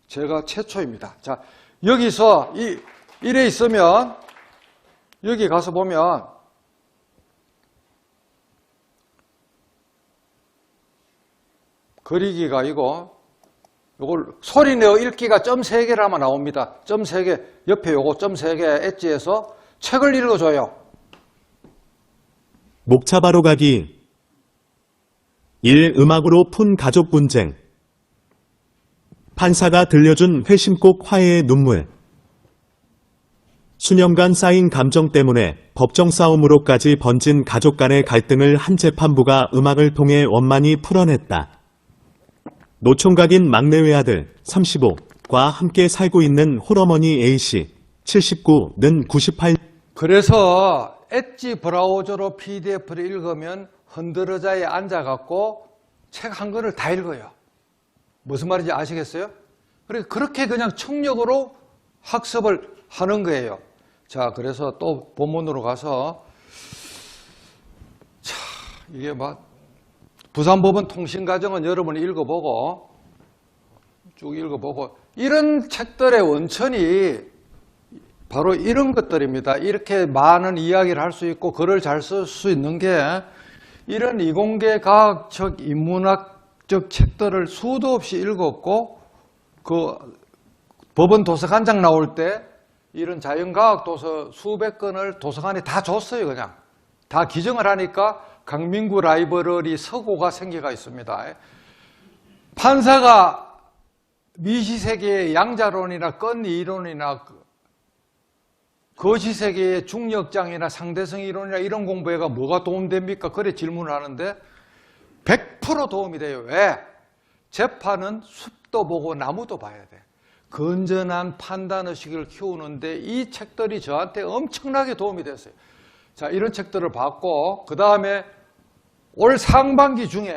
제가 최초입니다. 자, 여기서 이래 있으면 여기 가서 보면 그리기가 이거 요걸 소리 내어 읽기가 점 3개라만 나옵니다. 점 3개 옆에 요거 점 3개 엣지에서 책을 읽어줘요. 목차바로 가기 1. 음악으로 푼 가족 분쟁 판사가 들려준 회심꽃 화해의 눈물 수년간 쌓인 감정 때문에 법정 싸움으로까지 번진 가족 간의 갈등을 한 재판부가 음악을 통해 원만히 풀어냈다. 노총각인 막내 외아들 35과 함께 살고 있는 홀어머니 A씨 79는 98 그래서 엣지 브라우저로 PDF를 읽으면 흔들어자에 앉아갖고 책 한 권을 다 읽어요. 무슨 말인지 아시겠어요? 그렇게 그냥 청력으로 학습을 하는 거예요. 자, 그래서 또 본문으로 가서 자, 이게 막 부산법원 통신가정은 여러분이 읽어보고 쭉 읽어보고 이런 책들의 원천이 바로 이런 것들입니다. 이렇게 많은 이야기를 할 수 있고 글을 잘 쓸 수 있는 게 이런 이공계 과학적 인문학적 책들을 수도 없이 읽었고 그 법원 도서관장 나올 때 이런 자연과학 도서 수백 권을 도서관에 다 줬어요. 그냥 다 기증을 하니까 강민구 라이브러리 서고가 생겨가 있습니다. 판사가 미시세계의 양자론이나 건 이론이나 거시세계의 중력장이나 상대성 이론이나 이런 공부에가 뭐가 도움됩니까? 그래 질문을 하는데 100% 도움이 돼요. 왜? 재판은 숲도 보고 나무도 봐야 돼. 건전한 판단의식을 키우는데 이 책들이 저한테 엄청나게 도움이 됐어요. 자, 이런 책들을 봤고, 그 다음에 올 상반기 중에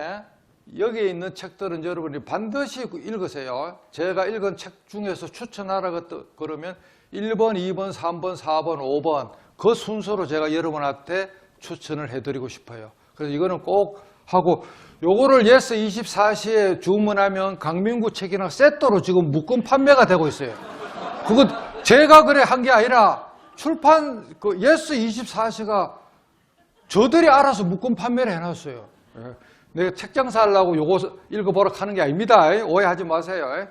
여기에 있는 책들은 여러분이 반드시 읽으세요. 제가 읽은 책 중에서 추천하라 그러면 1번, 2번, 3번, 4번, 5번 그 순서로 제가 여러분한테 추천을 해드리고 싶어요. 그래서 이거는 꼭 하고, 요거를 예스24시에 주문하면 강민구 책이랑 세트로 지금 묶음 판매가 되고 있어요. 그거 제가 그래 한 게 아니라 출판 그 예스24시가 저들이 알아서 묶음 판매를 해놨어요. 내가 책 장사하려고 요거 읽어보라 하는 게 아닙니다. 오해하지 마세요.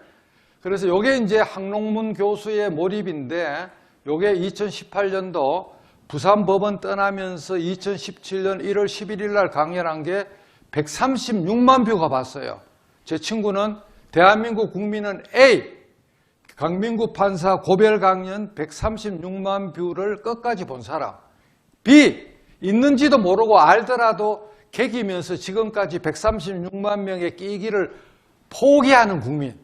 그래서 요게 이제 항농문 교수의 몰입인데, 요게 2018년도 부산법원 떠나면서 2017년 1월 11일 날 강연한 게 136만 뷰가 봤어요. 제 친구는 대한민국 국민은 A, 강민구 판사 고별 강연 136만 뷰를 끝까지 본 사람. B, 있는지도 모르고 알더라도 개기면서 지금까지 136만 명의 끼기를 포기하는 국민.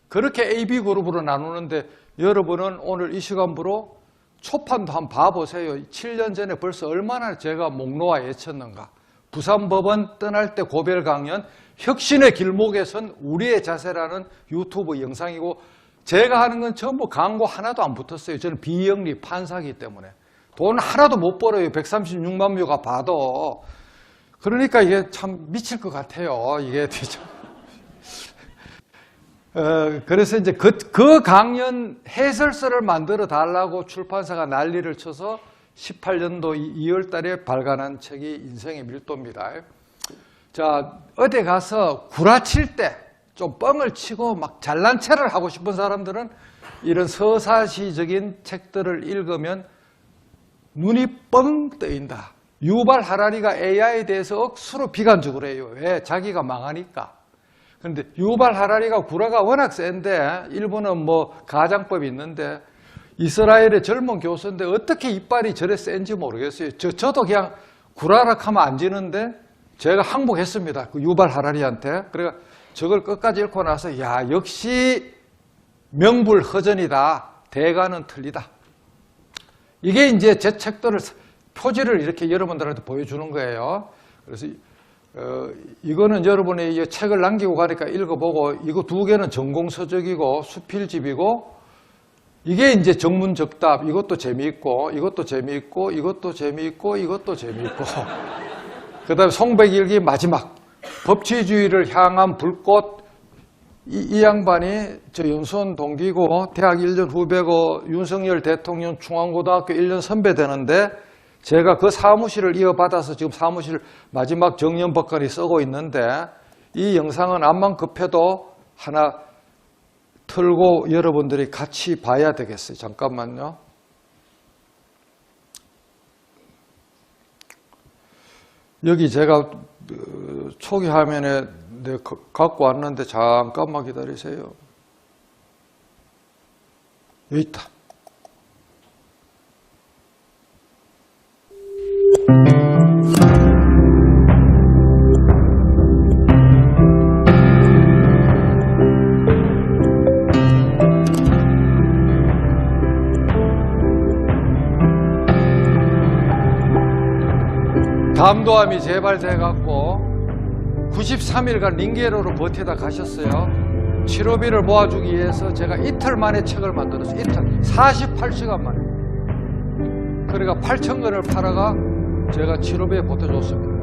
그렇게 A, B 그룹으로 나누는데, 여러분은 오늘 이 시간부로 초판도 한번 봐보세요. 7년 전에 벌써 얼마나 제가 목 놓아 외쳤는가. 부산법원 떠날 때 고별 강연, 혁신의 길목에선 우리의 자세라는 유튜브 영상이고, 제가 하는 건 전부 광고 하나도 안 붙었어요. 저는 비영리 판사이기 때문에. 돈 하나도 못 벌어요. 136만 뷰가 봐도. 그러니까 이게 참 미칠 것 같아요. 이게 그래서 이제 그 강연 해설서를 만들어 달라고 출판사가 난리를 쳐서 18년도 2월 달에 발간한 책이 인생의 밀도입니다. 자, 어디 가서 구라칠 때 좀 뻥을 치고 막 잘난 체를 하고 싶은 사람들은 이런 서사시적인 책들을 읽으면 눈이 뻥 뜨인다. 유발 하라리가 AI에 대해서 억수로 비관적으로 해요. 왜? 자기가 망하니까. 그런데 유발 하라리가 구라가 워낙 센데, 일본은 뭐 가장법이 있는데, 이스라엘의 젊은 교수인데 어떻게 이빨이 저래 센지 모르겠어요. 저도 그냥 구라락 하면 안 지는데 제가 항복했습니다. 그 유발 하라리한테. 그래가 저걸 끝까지 읽고 나서, 야, 역시 명불허전이다. 대가는 틀리다. 이게 이제 제 책들을, 표지를 이렇게 여러분들한테 보여주는 거예요. 그래서 이거는 여러분이 이 책을 남기고 가니까 읽어보고, 이거 두 개는 전공서적이고 수필집이고, 이게 이제 정문적답. 이것도 재미있고, 이것도 재미있고, 이것도 재미있고, 이것도 재미있고. 그 다음에 송백일기 마지막. 법치주의를 향한 불꽃. 이 양반이 저 연수원 동기고 대학 1년 후배고 윤석열 대통령 중앙고등학교 1년 선배 되는데, 제가 그 사무실을 이어받아서 지금 사무실 마지막 정년법관이 쓰고 있는데, 이 영상은 암만 급해도 하나 틀고 여러분들이 같이 봐야 되겠어요. 잠깐만요. 여기 제가 초기 화면에 갖고 왔는데 잠깐만 기다리세요. 여기 있다. 담도암이 재발돼갖고 93일간 링게로로 버티다 가셨어요. 치료비를 모아주기 위해서 제가 이틀 만에 책을 만들었어요. 이틀. 48시간 만에. 그러니까 8,000권을 팔아가 제가 치료비에 보태줬습니다.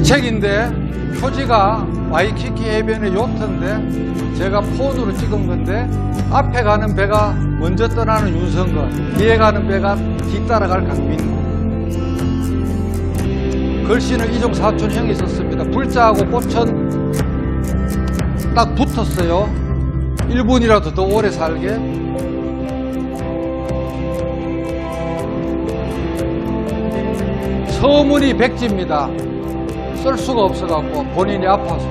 책인데 표지가 와이키키 해변의 요트인데 제가 폰으로 찍은 건데, 앞에 가는 배가 먼저 떠나는 윤석열, 뒤에 가는 배가 뒤따라갈 강민구. 글씨는 이종사촌형이 썼습니다. 불자하고 꽃은 딱 붙었어요. 1분이라도 더 오래 살게. 서문이 백지입니다. 쓸 수가 없어갖고 본인이 아파서.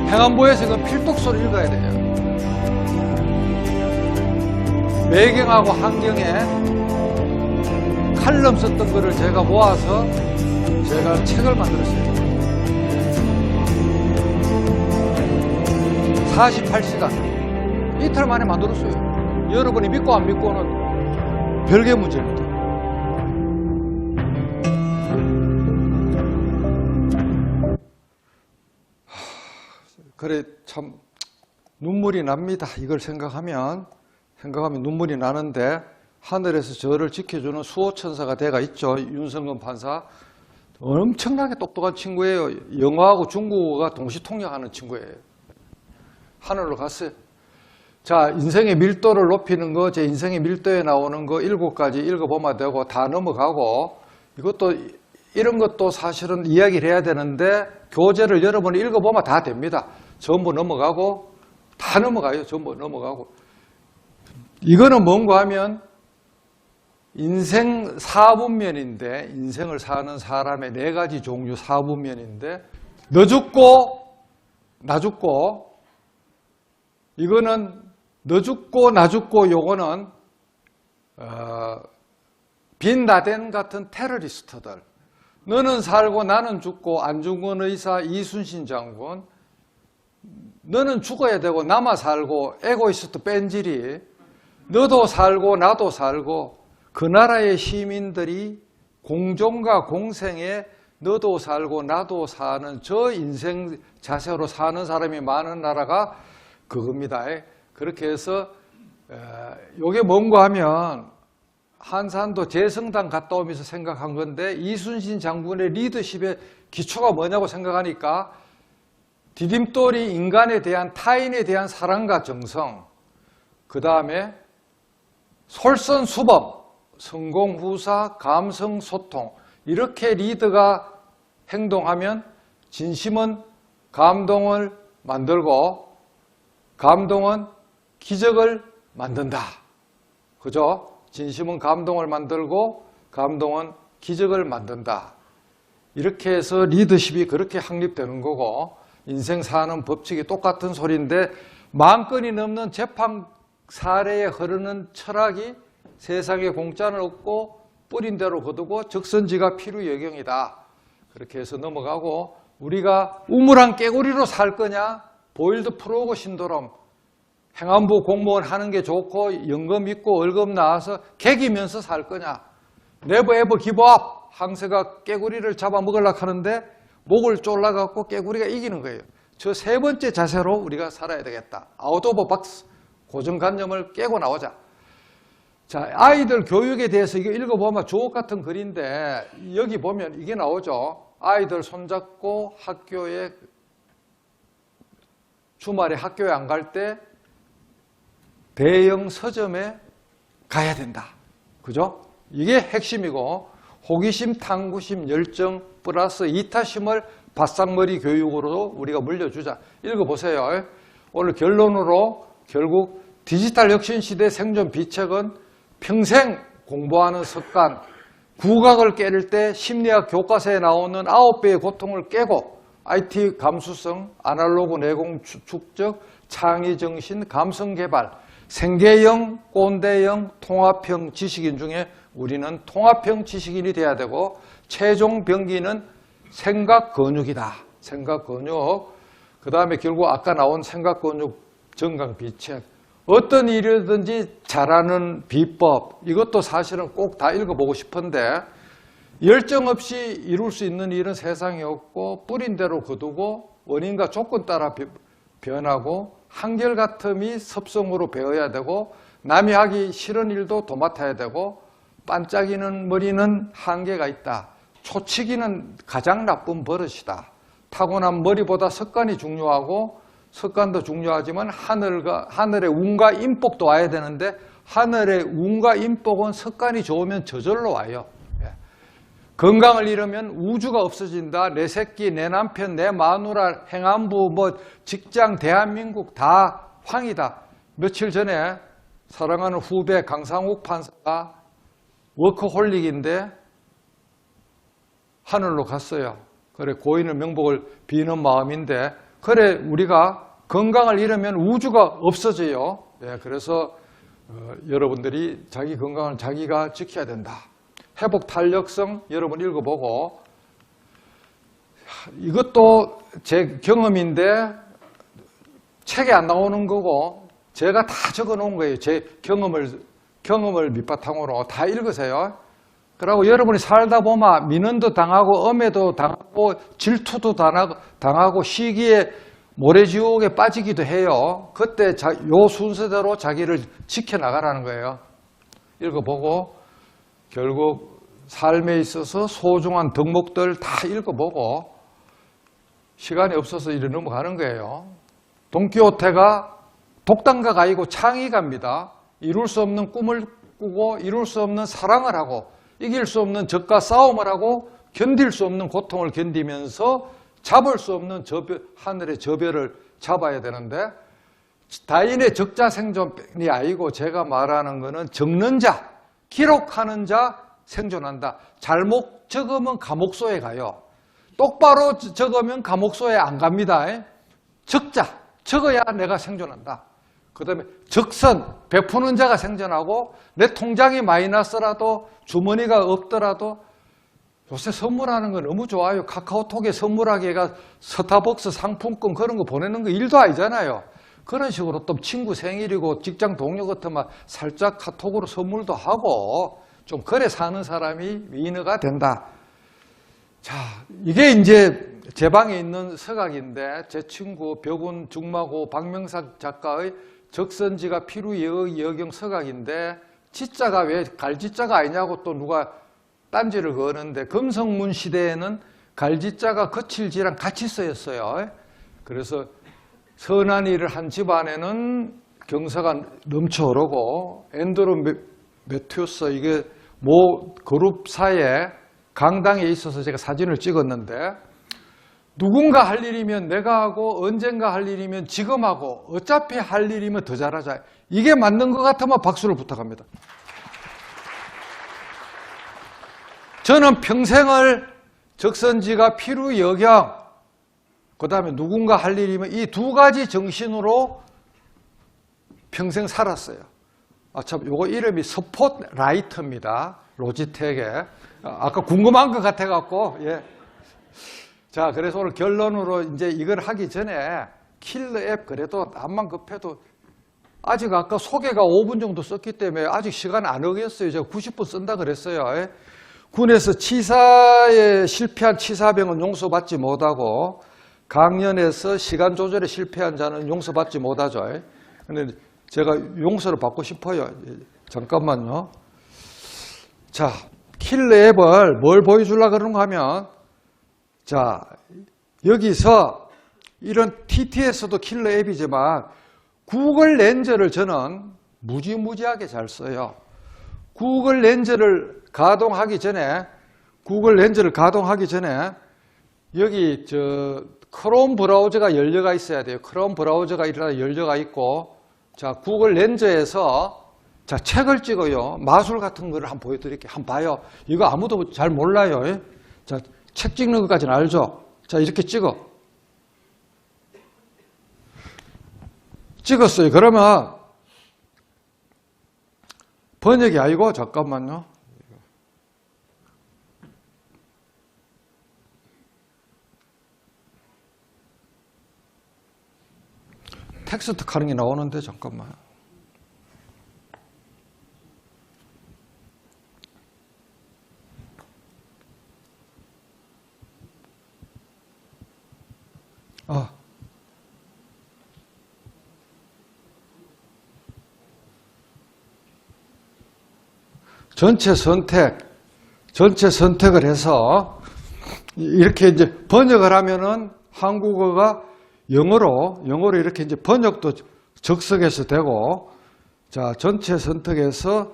행안부에서 이건 필독서로 읽어야 돼요. 매경하고 한경에 칼럼 썼던 거를 제가 모아서 제가 책을 만들었어요. 48시간. 이틀 만에 만들었어요. 여러분이 믿고 안 믿고는 별개 문제입니다. 그래 참 눈물이 납니다. 이걸 생각하면 눈물이 나는데 하늘에서 저를 지켜주는 수호천사가 대가 있죠. 윤성근 판사. 엄청나게 똑똑한 친구예요. 영어하고 중국어가 동시통역하는 친구예요. 하늘로 갔어요. 자, 인생의 밀도를 높이는 거, 제 인생의 밀도에 나오는 거 7가지 읽어보면 되고 다 넘어가고, 이것도 이런 것도 사실은 이야기를 해야 되는데 교재를 여러분이 읽어보면 다 됩니다. 전부 넘어가고 다 넘어가요. 전부 넘어가고. 이거는 뭔가 하면 인생 4분면인데, 인생을 사는 사람의 4가지 종류 4분면인데, 너 죽고 나 죽고, 이거는 너 죽고 나 죽고, 요거는 빈라덴 같은 테러리스트들. 너는 살고 나는 죽고, 안중근 의사, 이순신 장군. 너는 죽어야 되고 남아 살고, 에고이스트 뺀질이. 너도 살고 나도 살고, 그 나라의 시민들이 공존과 공생에 너도 살고 나도 사는 저 인생 자세로 사는 사람이 많은 나라가 그겁니다. 그렇게 해서 이게 뭔가 하면 한산도 재성당 갔다 오면서 생각한 건데, 이순신 장군의 리더십의 기초가 뭐냐고 생각하니까 디딤돌이 인간에 대한, 타인에 대한 사랑과 정성, 그 다음에 솔선수범, 성공후사, 감성소통, 이렇게 리더가 행동하면 진심은 감동을 만들고 감동은 기적을 만든다. 그죠? 진심은 감동을 만들고 감동은 기적을 만든다. 이렇게 해서 리더십이 그렇게 확립되는 거고, 인생 사는 법칙이 똑같은 소리인데, 10,000건이 넘는 재판 사례에 흐르는 철학이 세상에 공짜는 없고 뿌린 대로 거두고 적선지가 필요여경이다. 그렇게 해서 넘어가고, 우리가 우물한 깨구리로 살 거냐, 보일드 프로그 신도롬, 행안부 공무원 하는 게 좋고 연금 있고 월급 나와서 개기면서 살 거냐, 네버 에버 기브업, 항세가 깨구리를 잡아먹으려고 하는데 목을 졸라갖고 깨구리가 이기는 거예요. 저 3번째 자세로 우리가 살아야 되겠다. 아웃 오브 박스, 고정관념을 깨고 나오자. 자, 아이들 교육에 대해서 이거 읽어보면 주옥 같은 글인데, 여기 보면 이게 나오죠. 아이들 손잡고 학교에, 주말에 학교에 안 갈 때 대형 서점에 가야 된다. 그죠? 이게 핵심이고, 호기심, 탐구심, 열정 플러스 이타심을 바싹머리 교육으로 우리가 물려주자. 읽어보세요. 오늘 결론으로 결국 디지털 혁신 시대 생존 비책은 평생 공부하는 습관, 국악을 깨를 때 심리학 교과서에 나오는 9배의 고통을 깨고 IT 감수성, 아날로그 내공 축적, 창의정신, 감성개발, 생계형, 꼰대형, 통합형 지식인 중에 우리는 통합형 지식인이 돼야 되고, 최종 병기는 생각근육이다. 생각근육. 그 다음에 결국 아까 나온 생각근육 정강비책. 어떤 일이든지 잘하는 비법, 이것도 사실은 꼭 다 읽어보고 싶은데, 열정 없이 이룰 수 있는 일은 세상에 없고, 뿌린 대로 거두고 원인과 조건 따라 변하고, 한결같음이 섭성으로 배워야 되고, 남이 하기 싫은 일도 도맡아야 되고, 반짝이는 머리는 한계가 있다. 초치기는 가장 나쁜 버릇이다. 타고난 머리보다 습관이 중요하고, 습관도 중요하지만 하늘의 운과 인복도 와야 되는데, 하늘의 운과 인복은 습관이 좋으면 저절로 와요. 예. 건강을 잃으면 우주가 없어진다. 내 새끼, 내 남편, 내 마누라, 행안부, 직장, 대한민국 다 황이다. 며칠 전에 사랑하는 후배 강상욱 판사가 워커홀릭인데 하늘로 갔어요. 그래, 고인의 명복을 비는 마음인데, 그래, 우리가 건강을 잃으면 우주가 없어져요. 예, 그래서 여러분들이 자기 건강을 자기가 지켜야 된다. 회복 탄력성 여러분 읽어보고, 이것도 제 경험인데 책에 안 나오는 거고 제가 다 적어 놓은 거예요. 제 경험을 밑바탕으로 다 읽으세요. 그리고 여러분이 살다 보면 민원도 당하고 엄해도 당하고 질투도 당하고 시기에 모래지옥에 빠지기도 해요. 그때 요 순서대로 자기를 지켜나가라는 거예요. 읽어보고 결국 삶에 있어서 소중한 덕목들 다 읽어보고 시간이 없어서 이리 넘어가는 거예요. 돈키호테가 독단가가 아니고 창의가입니다. 이룰 수 없는 꿈을 꾸고 이룰 수 없는 사랑을 하고 이길 수 없는 적과 싸움을 하고 견딜 수 없는 고통을 견디면서 잡을 수 없는 하늘의 저별을 잡아야 되는데 다인의 적자생존이 아니고 제가 말하는 것은 적는 자, 기록하는 자 생존한다. 잘못 적으면 감옥소에 가요. 똑바로 적으면 감옥소에 안 갑니다. 적어야 내가 생존한다. 그 다음에 적선, 베푸는 자가 생존하고 내 통장이 마이너스라도 주머니가 없더라도 요새 선물하는 거 너무 좋아요. 카카오톡에 선물하기가 스타벅스 상품권 그런 거 보내는 거 일도 아니잖아요. 그런 식으로 또 친구 생일이고 직장 동료 같으면 살짝 카톡으로 선물도 하고 좀 그래 사는 사람이 위인어가 된다. 자, 이게 이제 제 방에 있는 서각인데 제 친구 벽운 중마고 박명삭 작가의 적선지가 필요여경 서각인데 지자가 왜 갈지자가 아니냐고 또 누가 딴지를 거는데 금성문 시대에는 갈지자가 거칠지랑 같이 쓰였어요. 그래서 선한 일을 한 집안에는 경사가 넘쳐 오르고 엔드로메티우스 이게 모 그룹사의 강당에 있어서 제가 사진을 찍었는데 누군가 할 일이면 내가 하고 언젠가 할 일이면 지금 하고 어차피 할 일이면 더 잘하자. 이게 맞는 것 같으면 박수를 부탁합니다. 저는 평생을 적선지가 필요여경 그 다음에 누군가 할 일이면 이 두 가지 정신으로 평생 살았어요. 참 요거 이름이 스폿라이터입니다. 로지텍의. 아까 궁금한 것 같아갖고, 예. 자, 그래서 오늘 결론으로 이제 이걸 하기 전에 킬러 앱 그래도 암만 급해도 아직 아까 소개가 5분 정도 썼기 때문에 아직 시간 안 어겼어요. 제가 90분 쓴다 그랬어요. 예. 군에서 치사에 실패한 치사병은 용서받지 못하고 강연에서 시간 조절에 실패한 자는 용서받지 못하죠. 근데 제가 용서를 받고 싶어요. 잠깐만요. 자, 킬러 앱을 뭘 보여주려고 그러는가 하면 자, 여기서 이런 TT에서도 킬러 앱이지만 구글 렌즈를 저는 무지무지하게 잘 써요. 구글 렌즈를 가동하기 전에 여기 크롬 브라우저가 열려가 있어야 돼요. 크롬 브라우저가 열려가 있고 자, 구글 렌즈에서 자, 책을 찍어요. 마술 같은 거를 한번 보여드릴게요. 한번 봐요. 이거 아무도 잘 몰라요. 자, 책 찍는 것까지는 알죠? 자, 이렇게 찍었어요. 그러면 번역이 아니고 잠깐만요. 텍스트 가는 게 나오는데 잠깐만. 전체 선택을 해서 이렇게 이제 번역을 하면은 한국어가 영어로 이렇게 이제 번역도 적석에서 되고 자, 전체 선택해서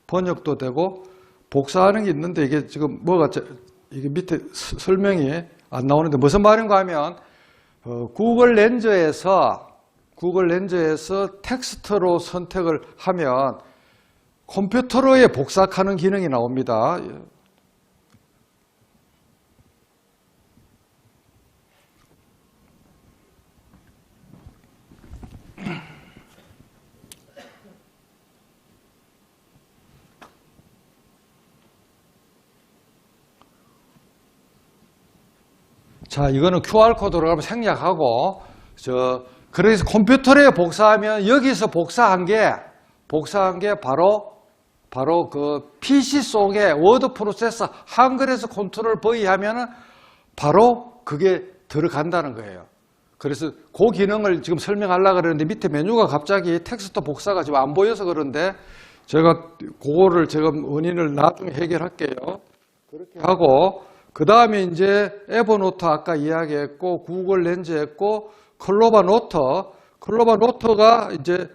번역도 되고 복사하는 게 있는데 이게 지금 이게 밑에 설명이 안 나오는데 무슨 말인가 하면 구글 렌즈에서 텍스트로 선택을 하면 컴퓨터로의 복사하는 기능이 나옵니다. 자, 이거는 QR코드로 가면 생략하고, 그래서 컴퓨터에 복사하면 여기서 복사한 게 바로 그 PC 속에 워드 프로세서 한글에서 컨트롤 V 하면은 바로 그게 들어간다는 거예요. 그래서 그 기능을 지금 설명하려고 그러는데 밑에 메뉴가 갑자기 텍스트 복사가 지금 안 보여서 그런데 그거를 지금 원인을 나중에 해결할게요. 그렇게 하고, 그 다음에 이제 에버노트 아까 이야기했고, 구글 렌즈 했고, 클로바 노트가 이제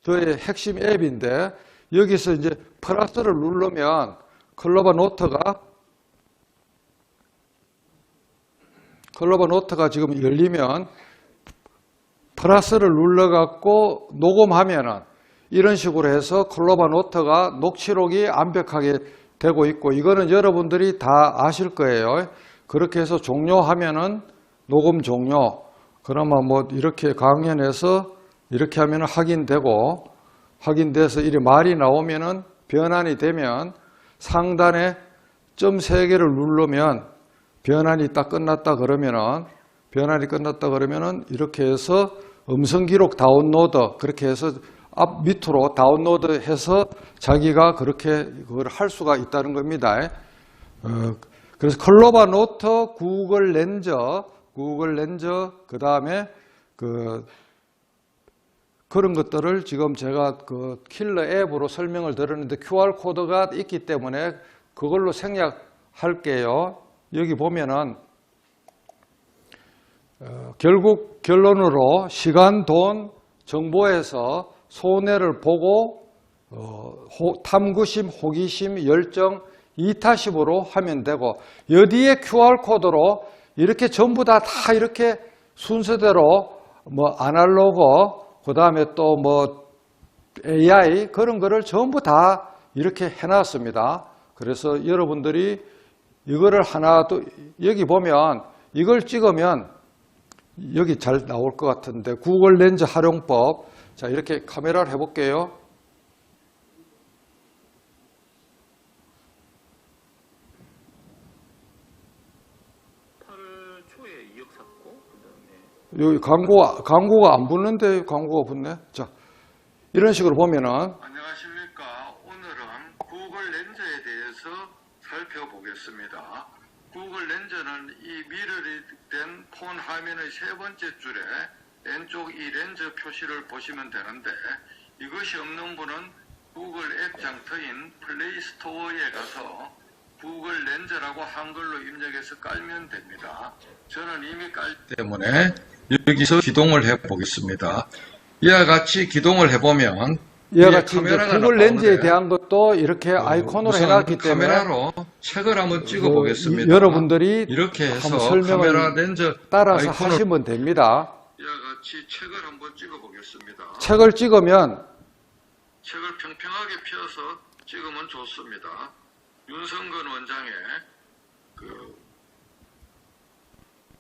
저의 핵심 앱인데, 여기서 이제 플러스를 누르면 클로바 노트가 지금 열리면 플러스를 눌러갖고 녹음하면은 이런 식으로 해서 클로바 노트가 녹취록이 완벽하게 되고 있고, 이거는 여러분들이 다 아실 거예요. 그렇게 해서 종료하면은 녹음 종료. 그러면 뭐 이렇게 강연에서 이렇게 하면은 확인돼서 이리 말이 나오면은 변환이 되면 상단에 점 3개를 누르면 변환이 딱 끝났다 그러면은 이렇게 해서 음성 기록 다운로드 그렇게 해서 앞 밑으로 다운로드 해서 자기가 그렇게 그걸 할 수가 있다는 겁니다. 그래서 클로바 노트, 구글 렌즈, 그 다음에 그런 것들을 지금 제가 그 킬러 앱으로 설명을 드렸는데 QR코드가 있기 때문에 그걸로 생략할게요. 여기 보면은 결국 결론으로 시간, 돈, 정보에서 손해를 보고 탐구심, 호기심, 열정, 이타심으로 하면 되고, 여기에 QR코드로 이렇게 전부 다 이렇게 순서대로 뭐 아날로그, 그 다음에 또 뭐 AI 그런 거를 전부 다 이렇게 해놨습니다. 그래서 여러분들이 이거를 하나 또 여기 보면 이걸 찍으면 여기 잘 나올 것 같은데 구글 렌즈 활용법. 자, 이렇게 카메라를 해볼게요. 여기 광고가 안 붙는데 광고가 붙네. 자, 이런 식으로 보면은 안녕하십니까. 오늘은 구글 렌즈에 대해서 살펴보겠습니다. 구글 렌즈는 이 미러리 된 폰 화면의 세 번째 줄에 왼쪽 이 렌즈 표시를 보시면 되는데, 이것이 없는 분은 구글 앱 장터인 플레이 스토어에 가서 구글 렌즈라고 한글로 입력해서 깔면 됩니다. 저는 이미 깔기 때문에 여기서 기동을 해보겠습니다. 이와 같이 기동을 해보면 이와 같이 이제 카메라가 구글 렌즈에 나오는데, 대한 것도 이렇게 아이콘으로 해놨기 때문에 카메라로 책을 한번 찍어 보겠습니다. 여러분들이 이렇게 해서 한번 설명을 카메라 렌즈 따라서 아이콘을 하시면 됩니다. 이와 같이 책을 한번 찍어 보겠습니다. 책을 찍으면 책을 평평하게 펴서 찍으면 좋습니다. 윤성근 원장의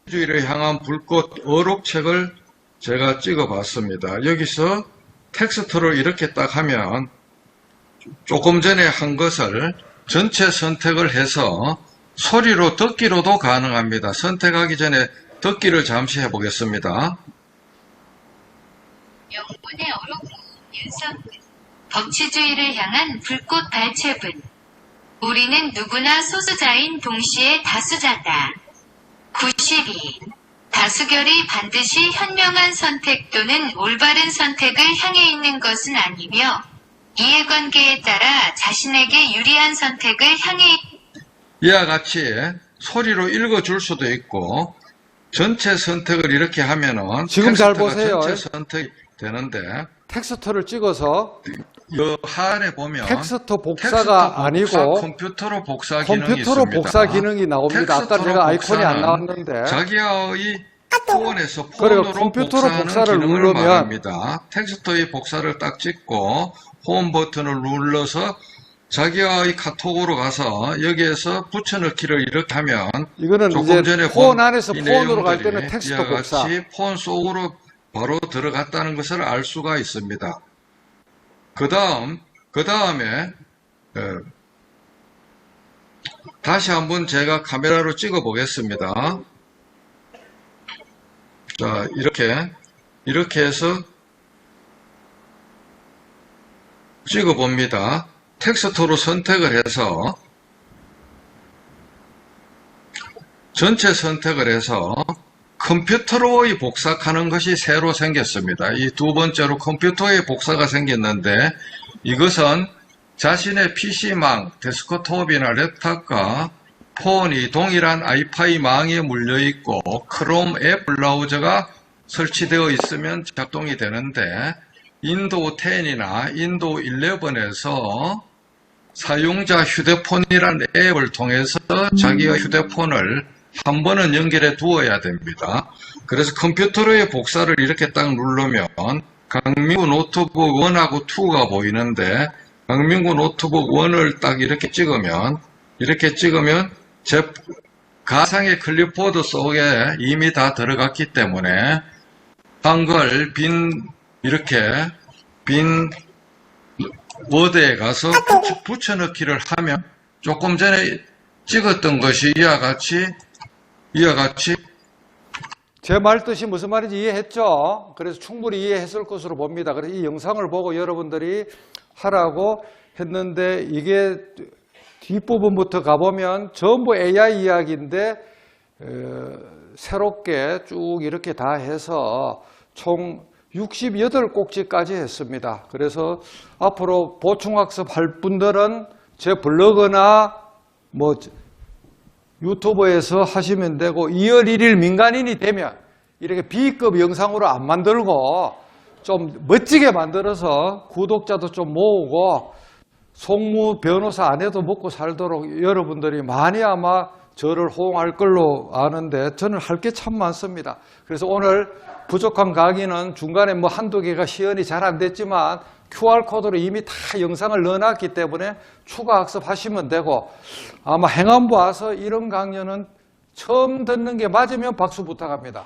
주의를 향한 불꽃 어록책을 제가 찍어봤습니다. 여기서 텍스트를 이렇게 딱 하면 조금 전에 한 것을 전체 선택을 해서 소리로 듣기로도 가능합니다. 선택하기 전에 듣기를 잠시 해보겠습니다. 영분의 어록 윤성근 법치주의를 향한 불꽃 발췌분. 우리는 누구나 소수자인 동시에 다수자다. 92. 다수결이 반드시 현명한 선택 또는 올바른 선택을 향해 있는 것은 아니며 이해관계에 따라 자신에게 유리한 선택을 향해 이와 같이 소리로 읽어줄 수도 있고, 전체 선택을 이렇게 하면은 지금 잘 텍스트가 보세요. 전체 선택이 되는데, 텍스트를 찍어서 여 하단에 보면 텍스트 복사가 아니고 컴퓨터로 복사 기능이 컴퓨터로 있습니다. 복사 기능이 나옵니다. 아까 텍스트로 제가 아이콘이 안 복사는 나왔는데 자기의 폰에서 그리고 폰으로 컴퓨터로 복사하는 복사를 기능을 누르면 말합니다. 텍스트의 복사를 딱 찍고 홈 버튼을 눌러서 자기의 카톡으로 가서 여기에서 붙여넣기를 이렇게 하면 이거는 조금 이제 전에 폰 본 안에서 이 폰으로 갈 내용들이 때는 텍스트 이와 복사. 같이 폰 속으로 바로 들어갔다는 것을 알 수가 있습니다. 그 다음에 다시 한번 제가 카메라로 찍어 보겠습니다. 자, 이렇게 해서 찍어 봅니다. 텍스트로 선택을 해서 전체 선택을 해서 컴퓨터로의 복사하는 것이 새로 생겼습니다. 이 두 번째로 컴퓨터의 복사가 생겼는데 이것은 자신의 PC망, 데스크톱이나 랩탑과 폰이 동일한 와이파이 망에 물려있고 크롬 앱 브라우저가 설치되어 있으면 작동이 되는데 윈도우 10이나 윈도우 11에서 사용자 휴대폰이라는 앱을 통해서 자기의 휴대폰을 한 번은 연결해 두어야 됩니다. 그래서 컴퓨터로의 복사를 이렇게 딱 누르면 강민구 노트북 1하고 2가 보이는데 강민구 노트북 1을 딱 이렇게 찍으면 제 가상의 클립보드 속에 이미 다 들어갔기 때문에 한글 빈 워드에 가서 붙여넣기를 하면 조금 전에 찍었던 것이 이와 같이 제 말 뜻이 무슨 말인지 이해했죠? 그래서 충분히 이해했을 것으로 봅니다. 그래서 이 영상을 보고 여러분들이 하라고 했는데 이게 뒷부분부터 가보면 전부 AI 이야기인데 새롭게 쭉 이렇게 다 해서 총 68꼭지까지 했습니다. 그래서 앞으로 보충학습 할 분들은 제 블로그나 뭐 유튜브에서 하시면 되고 2월 1일 민간인이 되면 이렇게 B급 영상으로 안 만들고 좀 멋지게 만들어서 구독자도 좀 모으고 송무 변호사 안 해도 먹고 살도록 여러분들이 많이 아마 저를 호응할 걸로 아는데 저는 할 게 참 많습니다. 그래서 오늘 부족한 강의는 중간에 뭐 한두 개가 시연이 잘 안 됐지만 QR코드로 이미 다 영상을 넣어놨기 때문에 추가 학습하시면 되고 아마 행안부 와서 이런 강연은 처음 듣는 게 맞으면 박수 부탁합니다.